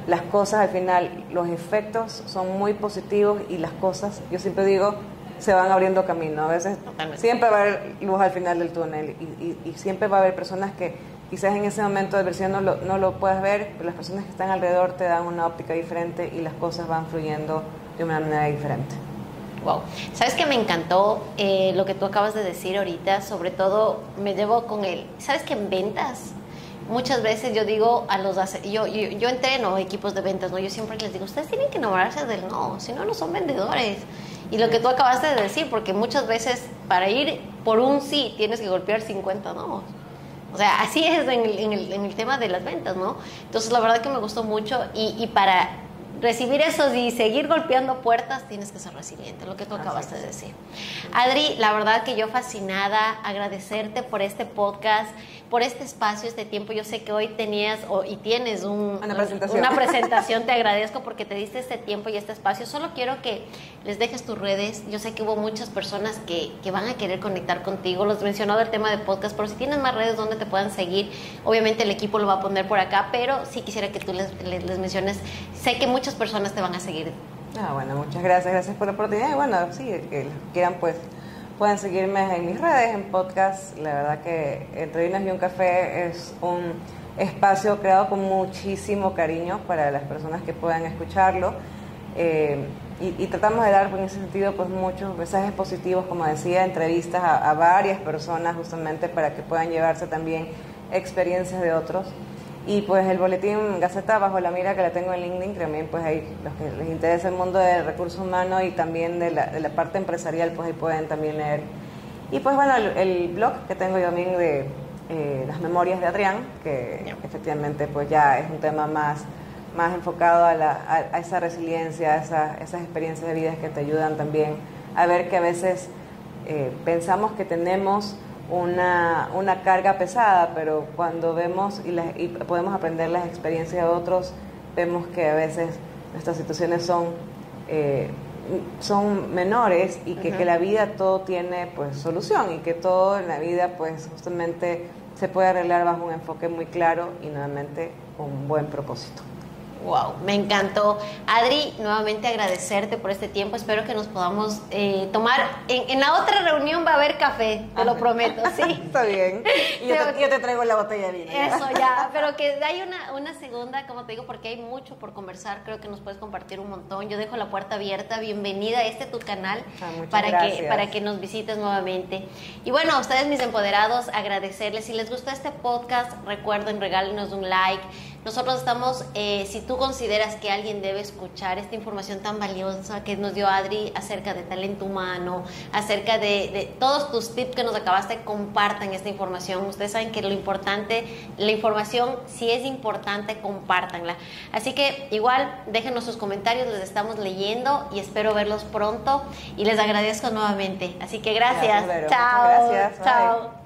las cosas al final, los efectos son muy positivos, y las cosas, yo siempre digo, se van abriendo camino. A veces siempre va a haber luz al final del túnel, y siempre va a haber personas que quizás en ese momento de adversidad no lo puedas ver, pero las personas que están alrededor te dan una óptica diferente y las cosas van fluyendo de una manera diferente. Wow. ¿Sabes qué me encantó lo que tú acabas de decir ahorita? Sobre todo me llevo con él. ¿Sabes que en ventas? Muchas veces yo digo a los... Yo entreno equipos de ventas, ¿no? Yo siempre les digo, ustedes tienen que enamorarse del no, si no, no son vendedores. Y lo que tú acabaste de decir, porque muchas veces para ir por un sí tienes que golpear 50 no. O sea, así es en el tema de las ventas, ¿no? Entonces, la verdad que me gustó mucho, y para recibir eso y seguir golpeando puertas, tienes que ser resiliente, lo que tú acabaste de decir. Adri, la verdad que yo fascinada, agradecerte por este podcast, por este espacio, este tiempo. Yo sé que hoy tenías y tienes una presentación. Te agradezco porque te diste este tiempo y este espacio. Solo quiero que les dejes tus redes. Yo sé que hubo muchas personas que van a querer conectar contigo. Los mencionado el tema de podcast, pero si tienes más redes donde te puedan seguir, obviamente el equipo lo va a poner por acá, pero sí quisiera que tú les menciones. Sé que muchas personas te van a seguir. Bueno, muchas gracias por la oportunidad. Y bueno, sí, que quieran, pues pueden seguirme en mis redes, en podcast. La verdad que Entre Vinos y un Café es un espacio creado con muchísimo cariño para las personas que puedan escucharlo, y tratamos de dar en ese sentido pues muchos mensajes positivos, como decía, entrevistas a varias personas justamente para que puedan llevarse también experiencias de otros. Y pues el boletín Gaceta Bajo la Mira, que la tengo en LinkedIn, también pues ahí los que les interesa el mundo del recurso humano y también de la parte empresarial, pues ahí pueden también leer. Y pues bueno, el blog que tengo yo también de las memorias de Adrián, que efectivamente pues ya es un tema más enfocado a esa resiliencia, a esas experiencias de vida que te ayudan también a ver que a veces pensamos que tenemos una carga pesada, pero cuando vemos y podemos aprender las experiencias de otros, vemos que a veces nuestras situaciones son menores, y que la vida todo tiene pues solución, y que todo en la vida pues justamente se puede arreglar bajo un enfoque muy claro y nuevamente con un buen propósito. Wow, me encantó. Adri, nuevamente agradecerte por este tiempo. Espero que nos podamos tomar. En la otra reunión va a haber café, te lo prometo, ¿sí? Está bien. Y yo te traigo la botella de vino. Eso, ya. Pero que hay una segunda, como te digo, porque hay mucho por conversar. Creo que nos puedes compartir un montón. Yo dejo la puerta abierta. Bienvenida a tu canal para que nos visites nuevamente. Y bueno, a ustedes, mis empoderados, agradecerles. Si les gustó este podcast, recuerden, regálenos un like. Nosotros estamos, si tú consideras que alguien debe escuchar esta información tan valiosa que nos dio Adri acerca de talento humano, acerca de todos tus tips que nos acabaste, compartan esta información. Ustedes saben que lo importante, la información, si es importante, compártanla. Así que igual, déjenos sus comentarios, les estamos leyendo y espero verlos pronto y les agradezco nuevamente. Así que gracias. Gracias, chao. Gracias. Chao.